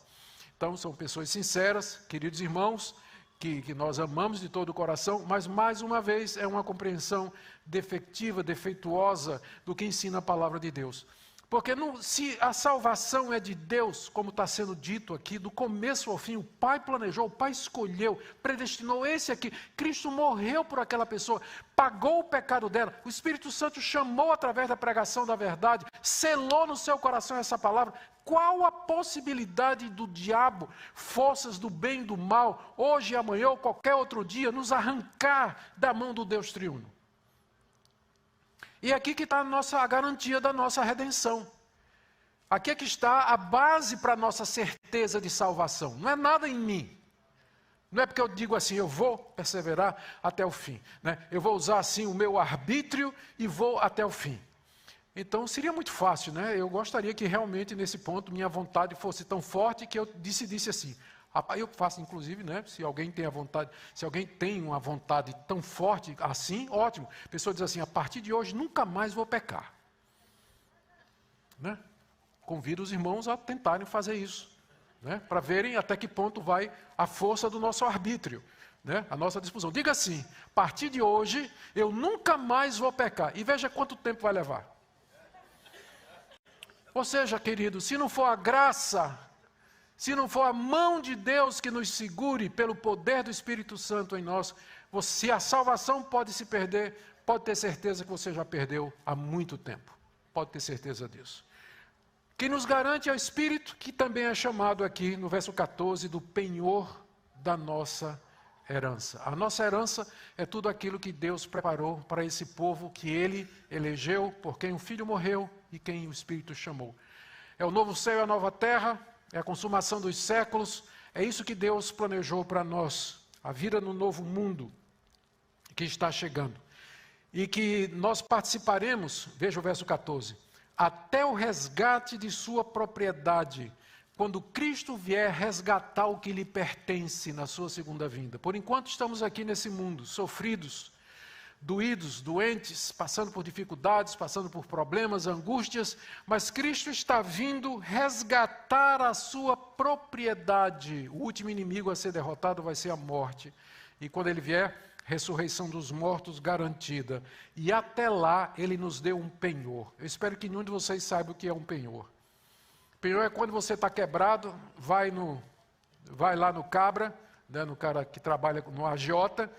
Então, são pessoas sinceras, queridos irmãos, que nós amamos de todo o coração, mas mais uma vez é uma compreensão defectiva, defeituosa do que ensina a palavra de Deus. Porque se a salvação é de Deus, como está sendo dito aqui, do começo ao fim, o Pai planejou, o Pai escolheu, predestinou esse aqui, Cristo morreu por aquela pessoa, pagou o pecado dela, o Espírito Santo chamou através da pregação da verdade, selou no seu coração essa palavra. Qual a possibilidade do diabo, forças do bem e do mal, hoje, amanhã ou qualquer outro dia, nos arrancar da mão do Deus triuno? E aqui que está a garantia da nossa redenção. Aqui é que está a base para a nossa certeza de salvação. Não é nada em mim. Não é porque eu digo assim, eu vou perseverar até o fim, né? Eu vou usar assim o meu arbítrio e vou até o fim. Então seria muito fácil, né? Eu gostaria que realmente nesse ponto minha vontade fosse tão forte que eu decidisse assim. Eu faço inclusive, né? Se alguém tem a vontade, se alguém tem uma vontade tão forte assim, ótimo. A pessoa diz assim: a partir de hoje nunca mais vou pecar, né? Convido os irmãos a tentarem fazer isso, né? Para verem até que ponto vai a força do nosso arbítrio, né? A nossa disposição. Diga assim: a partir de hoje eu nunca mais vou pecar. E veja quanto tempo vai levar. Ou seja, querido, se não for a graça, se não for a mão de Deus que nos segure pelo poder do Espírito Santo em nós, se a salvação pode se perder, pode ter certeza que você já perdeu há muito tempo. Pode ter certeza disso. Quem nos garante é o Espírito, que também é chamado aqui no verso 14 do penhor da nossa herança. A nossa herança é tudo aquilo que Deus preparou para esse povo que Ele elegeu, por quem o Filho morreu e quem o Espírito chamou. É o novo céu e a nova terra, é a consumação dos séculos, é isso que Deus planejou para nós, a vida no novo mundo. que está chegando. E que nós participaremos, veja o verso 14, até o resgate de sua propriedade, quando Cristo vier resgatar o que lhe pertence na sua segunda vinda. Por enquanto estamos aqui nesse mundo, sofridos, doídos, doentes, passando por dificuldades, passando por problemas, angústias, mas Cristo está vindo resgatar a sua propriedade. O último inimigo a ser derrotado vai ser a morte. E quando ele vier, ressurreição dos mortos garantida. E até lá, ele nos deu um penhor. Eu espero que nenhum de vocês saiba o que é um penhor. Penhor é quando você está quebrado, vai lá no Cabra, né, no cara que trabalha no agiota,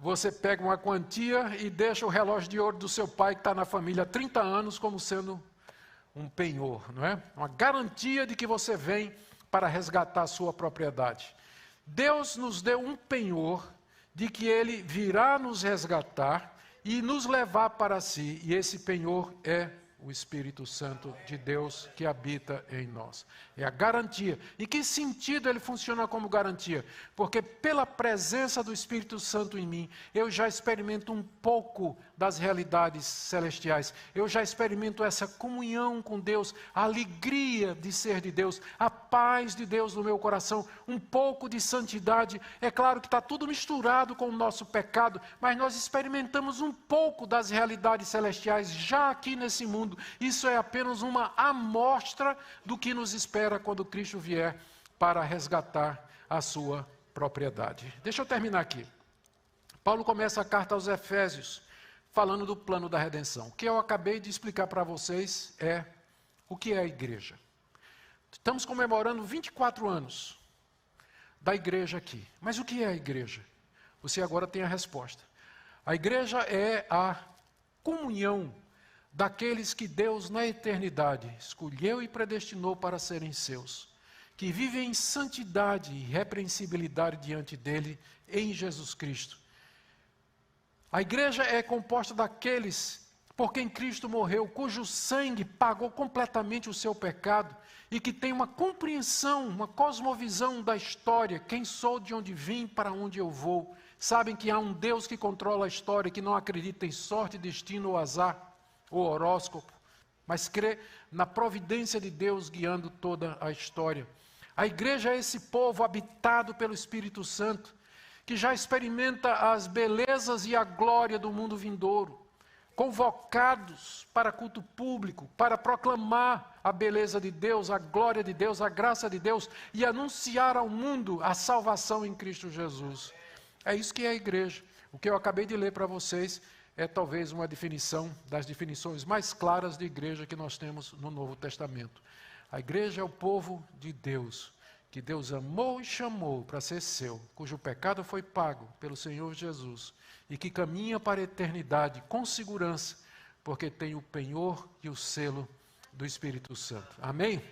você pega uma quantia e deixa o relógio de ouro do seu pai, que está na família há 30 anos, como sendo um penhor, não é? Uma garantia de que você vem para resgatar a sua propriedade. Deus nos deu um penhor de que Ele virá nos resgatar e nos levar para si, e esse penhor é o Espírito Santo de Deus que habita em nós. É a garantia. Em que sentido ele funciona como garantia? Porque pela presença do Espírito Santo em mim, eu já experimento um pouco das realidades celestiais. Eu já experimento essa comunhão com Deus, a alegria de ser de Deus, a paz de Deus no meu coração, um pouco de santidade. É claro que está tudo misturado com o nosso pecado, mas nós experimentamos um pouco das realidades celestiais já aqui nesse mundo. Isso é apenas uma amostra do que nos espera quando Cristo vier para resgatar a sua propriedade. Deixa eu terminar aqui. Paulo começa a carta aos Efésios falando do plano da redenção. O que eu acabei de explicar para vocês é o que é a igreja. Estamos comemorando 24 anos da igreja aqui. Mas o que é a igreja? Você agora tem a resposta. A igreja é a comunhão daqueles que Deus na eternidade escolheu e predestinou para serem seus, que vivem em santidade e irrepreensibilidade diante dele em Jesus Cristo. A igreja é composta daqueles por quem Cristo morreu, cujo sangue pagou completamente o seu pecado e que tem uma compreensão, uma cosmovisão da história, quem sou, de onde vim, para onde eu vou. Sabem que há um Deus que controla a história, que não acredita em sorte, destino ou azar, ou horóscopo, mas crê na providência de Deus guiando toda a história. A igreja é esse povo habitado pelo Espírito Santo, que já experimenta as belezas e a glória do mundo vindouro, convocados para culto público, para proclamar a beleza de Deus, a glória de Deus, a graça de Deus e anunciar ao mundo a salvação em Cristo Jesus. É isso que é a igreja. O que eu acabei de ler para vocês é talvez uma definição das definições mais claras de igreja que nós temos no Novo Testamento. A igreja é o povo de Deus, que Deus amou e chamou para ser seu, cujo pecado foi pago pelo Senhor Jesus e que caminha para a eternidade com segurança, porque tem o penhor e o selo do Espírito Santo. Amém?